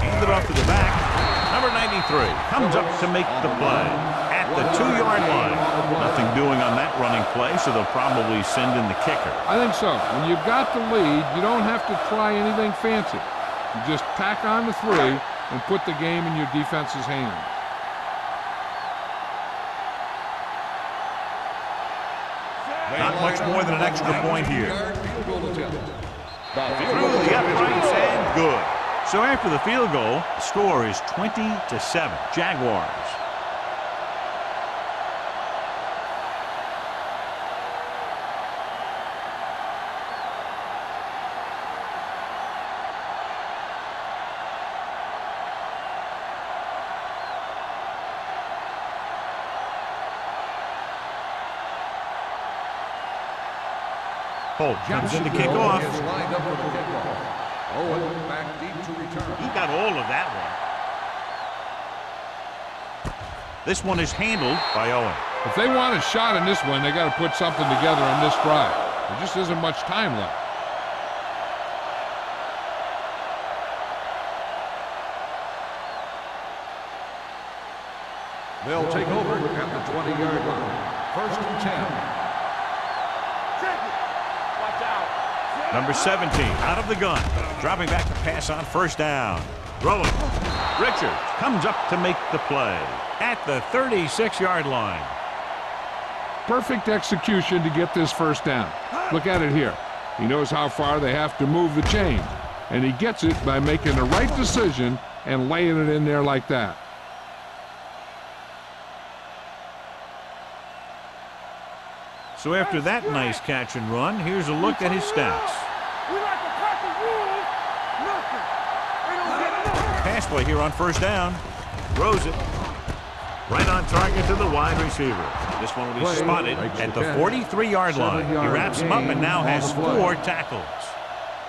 Handed off to the back. Number 93 comes up to make the play at the 2-yard line. Nothing doing on that running play, so they'll probably send in the kicker. I think so. When you've got the lead, you don't have to try anything fancy. You just tack on the 3 and put the game in your defense's hands. Not much more than an extra point here. Field goal attempt. Through the uprights and good. So after the field goal, the score is 20-7. Jaguars. Holt comes in to kick off. Is lined up for the kickoff. Owen back deep to return. He got all of that one. This one is handled by Owen. If they want a shot in this one, they got to put something together on this drive. There just isn't much time left. They'll take over at the 20-yard line. 1st and 10. Watch out. Number 17 out of the gun. Dropping back to pass on 1st down. Throwing. Richard comes up to make the play at the 36-yard line. Perfect execution to get this 1st down. Look at it here. He knows how far they have to move the chain, and he gets it by making the right decision and laying it in there like that. So after that nice catch and run, here's a look at his stats. We like to crack the rules. Nothing. They don't get nothing. Pass play here on 1st down. Throws it. Right on target to the wide receiver. This one will be spotted at the 43-yard line. He wraps him up and now has 4 tackles.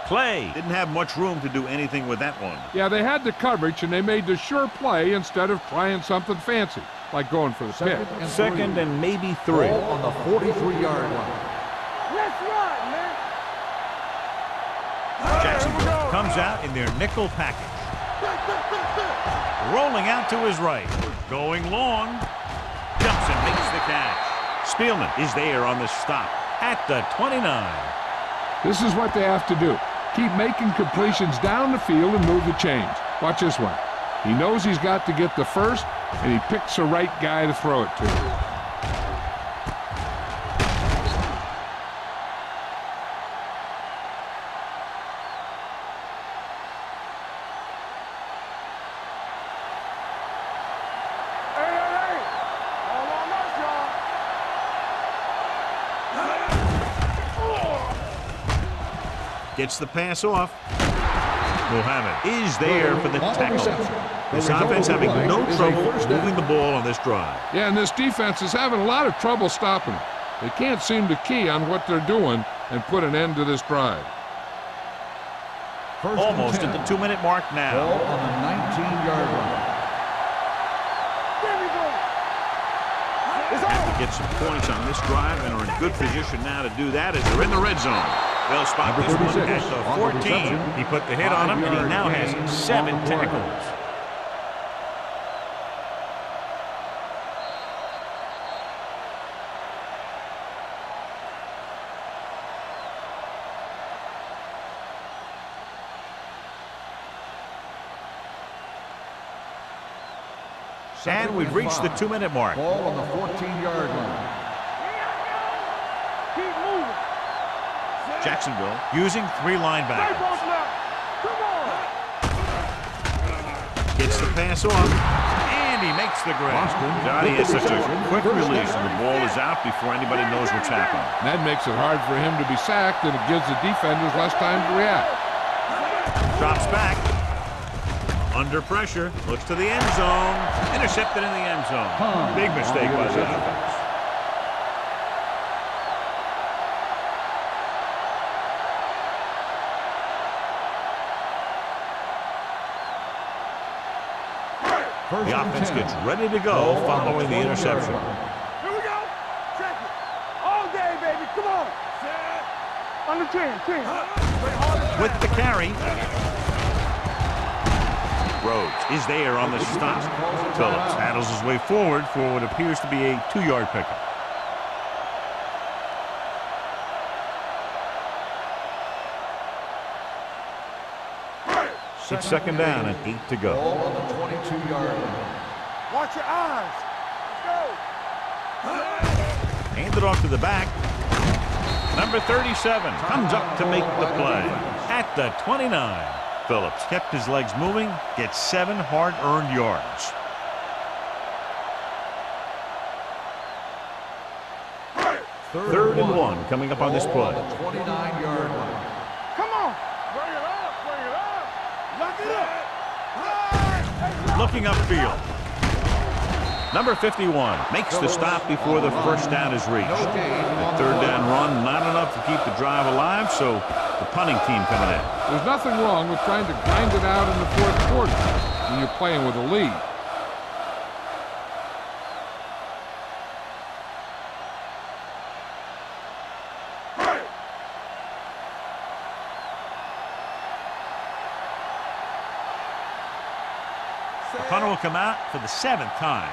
Clay didn't have much room to do anything with that one. Yeah, they had the coverage, and they made the sure play instead of trying something fancy, like going for the pick. Second and maybe 3. Ball on the 43-yard line. Let's run, man. Jacksonville comes out in their nickel package. Rolling out to his right. Going long. Jumps and makes the catch. Spielman is there on the stop at the 29. This is what they have to do. Keep making completions down the field and move the chains. Watch this one. He knows he's got to get the first, and he picks the right guy to throw it to. Gets the pass off. Muhammad is there for the tackle. This offense having no trouble moving the ball on this drive. Yeah, and this defense is having a lot of trouble stopping them. They can't seem to key on what they're doing and put an end to this drive. Almost at the 2-minute mark now. Ball on the 19-yard line. Have to get some points on this drive and are in good position now to do that as they're in the red zone. They'll spot this one at the 14. He put the hit on him, and he now has 7 tackles. And we've reached the 2-minute mark. Ball on the 14-yard line. Keep moving. Jacksonville using 3 linebackers. Come on. Gets the pass off, and he makes the grab. God, he has such a quick release, and the ball is out before anybody knows what's happening. That makes it hard for him to be sacked, and it gives the defenders less time to react. Drops back. Under pressure, looks to the end zone. Intercepted in the end zone. Big mistake by the offense. The offense gets ready to go following the interception. Here we go. Check it. All day, baby. Come on. Under 10. With the carry. Rhodes is there on the stop. Phillips handles his way forward for what appears to be a 2-yard pickup. It's 2nd down and 8 to go. Ball on the 22-yard line. Watch your eyes. Let's go. Hand it off to the back. Number 37 comes up to make the play at the 29. Phillips kept his legs moving, gets 7 hard-earned yards. Third and 1 coming up on this play. 29-yard line. Come on. Bring it up. Bring it up. Lock it up. Looking upfield. Number 51 makes the stop before the first down is reached. The 3rd down run not enough to keep the drive alive, so the punting team coming in. There's nothing wrong with trying to grind it out in the 4th quarter when you're playing with a lead. The punter will come out for the 7th time.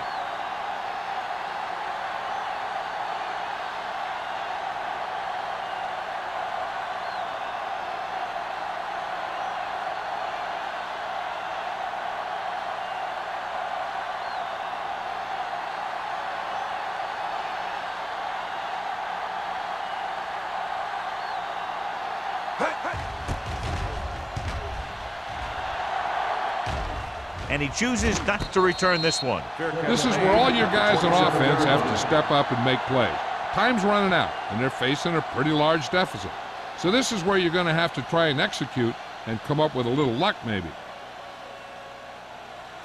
And he chooses not to return this one. This is where all your guys on offense have to step up and make plays. Time's running out, and they're facing a pretty large deficit. So this is where you're going to have to try and execute and come up with a little luck, maybe.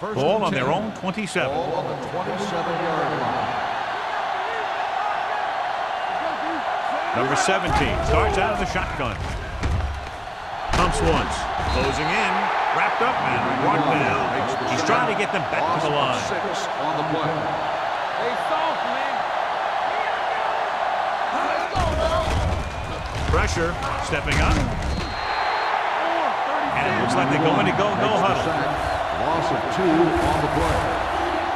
Ball on their own 27. Ball on the 27-yard line. Number 17 starts out of the shotgun. Pumps once, closing in, wrapped up and brought down. He's trying to get them back to the line. 6 on the play. They soft, man. Pressure, stepping up. And it looks like they're going to go no huddle. Loss of 2 on the play.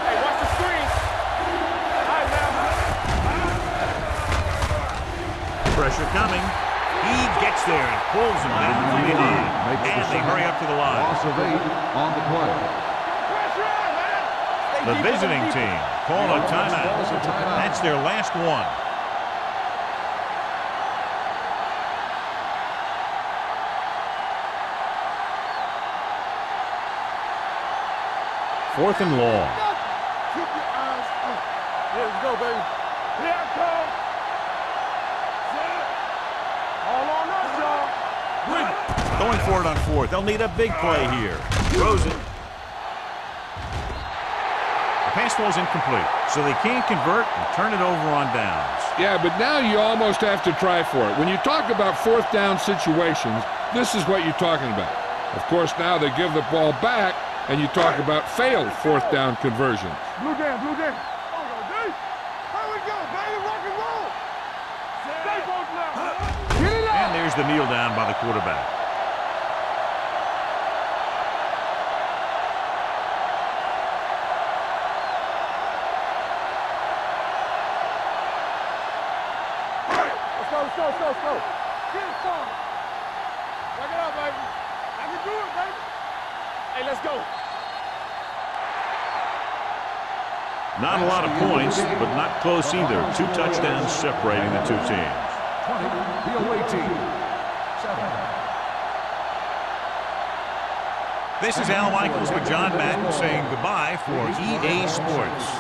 Hey, watch the screen. All right, now. Pressure coming. He gets there and pulls him down from behind. And they hurry up to the line. Loss of 8 on the play. The visiting team call a timeout. That's their last one. Fourth and long. Keep your eyes up. Here we go, baby. Here I come. All on us, y'all. Going for it on fourth. They'll need a big play here. Throws it. The pass falls incomplete, so they can't convert and turn it over on downs. Yeah, but now you almost have to try for it. When you talk about fourth down situations, this is what you're talking about. Of course, now they give the ball back, and you talk about failed fourth down conversions. Blue down, blue down. Here we go, baby, rock and roll. Stay both left. Get it up. And there's the kneel down by the quarterback. Let's go. Get it started. Work it out, baby. I can do it, baby. Hey, let's go. Not a lot of points, but not close either. 2 touchdowns separating the two teams. 20, the away team. 7. This is Al Michaels with John Madden saying goodbye for EA Sports.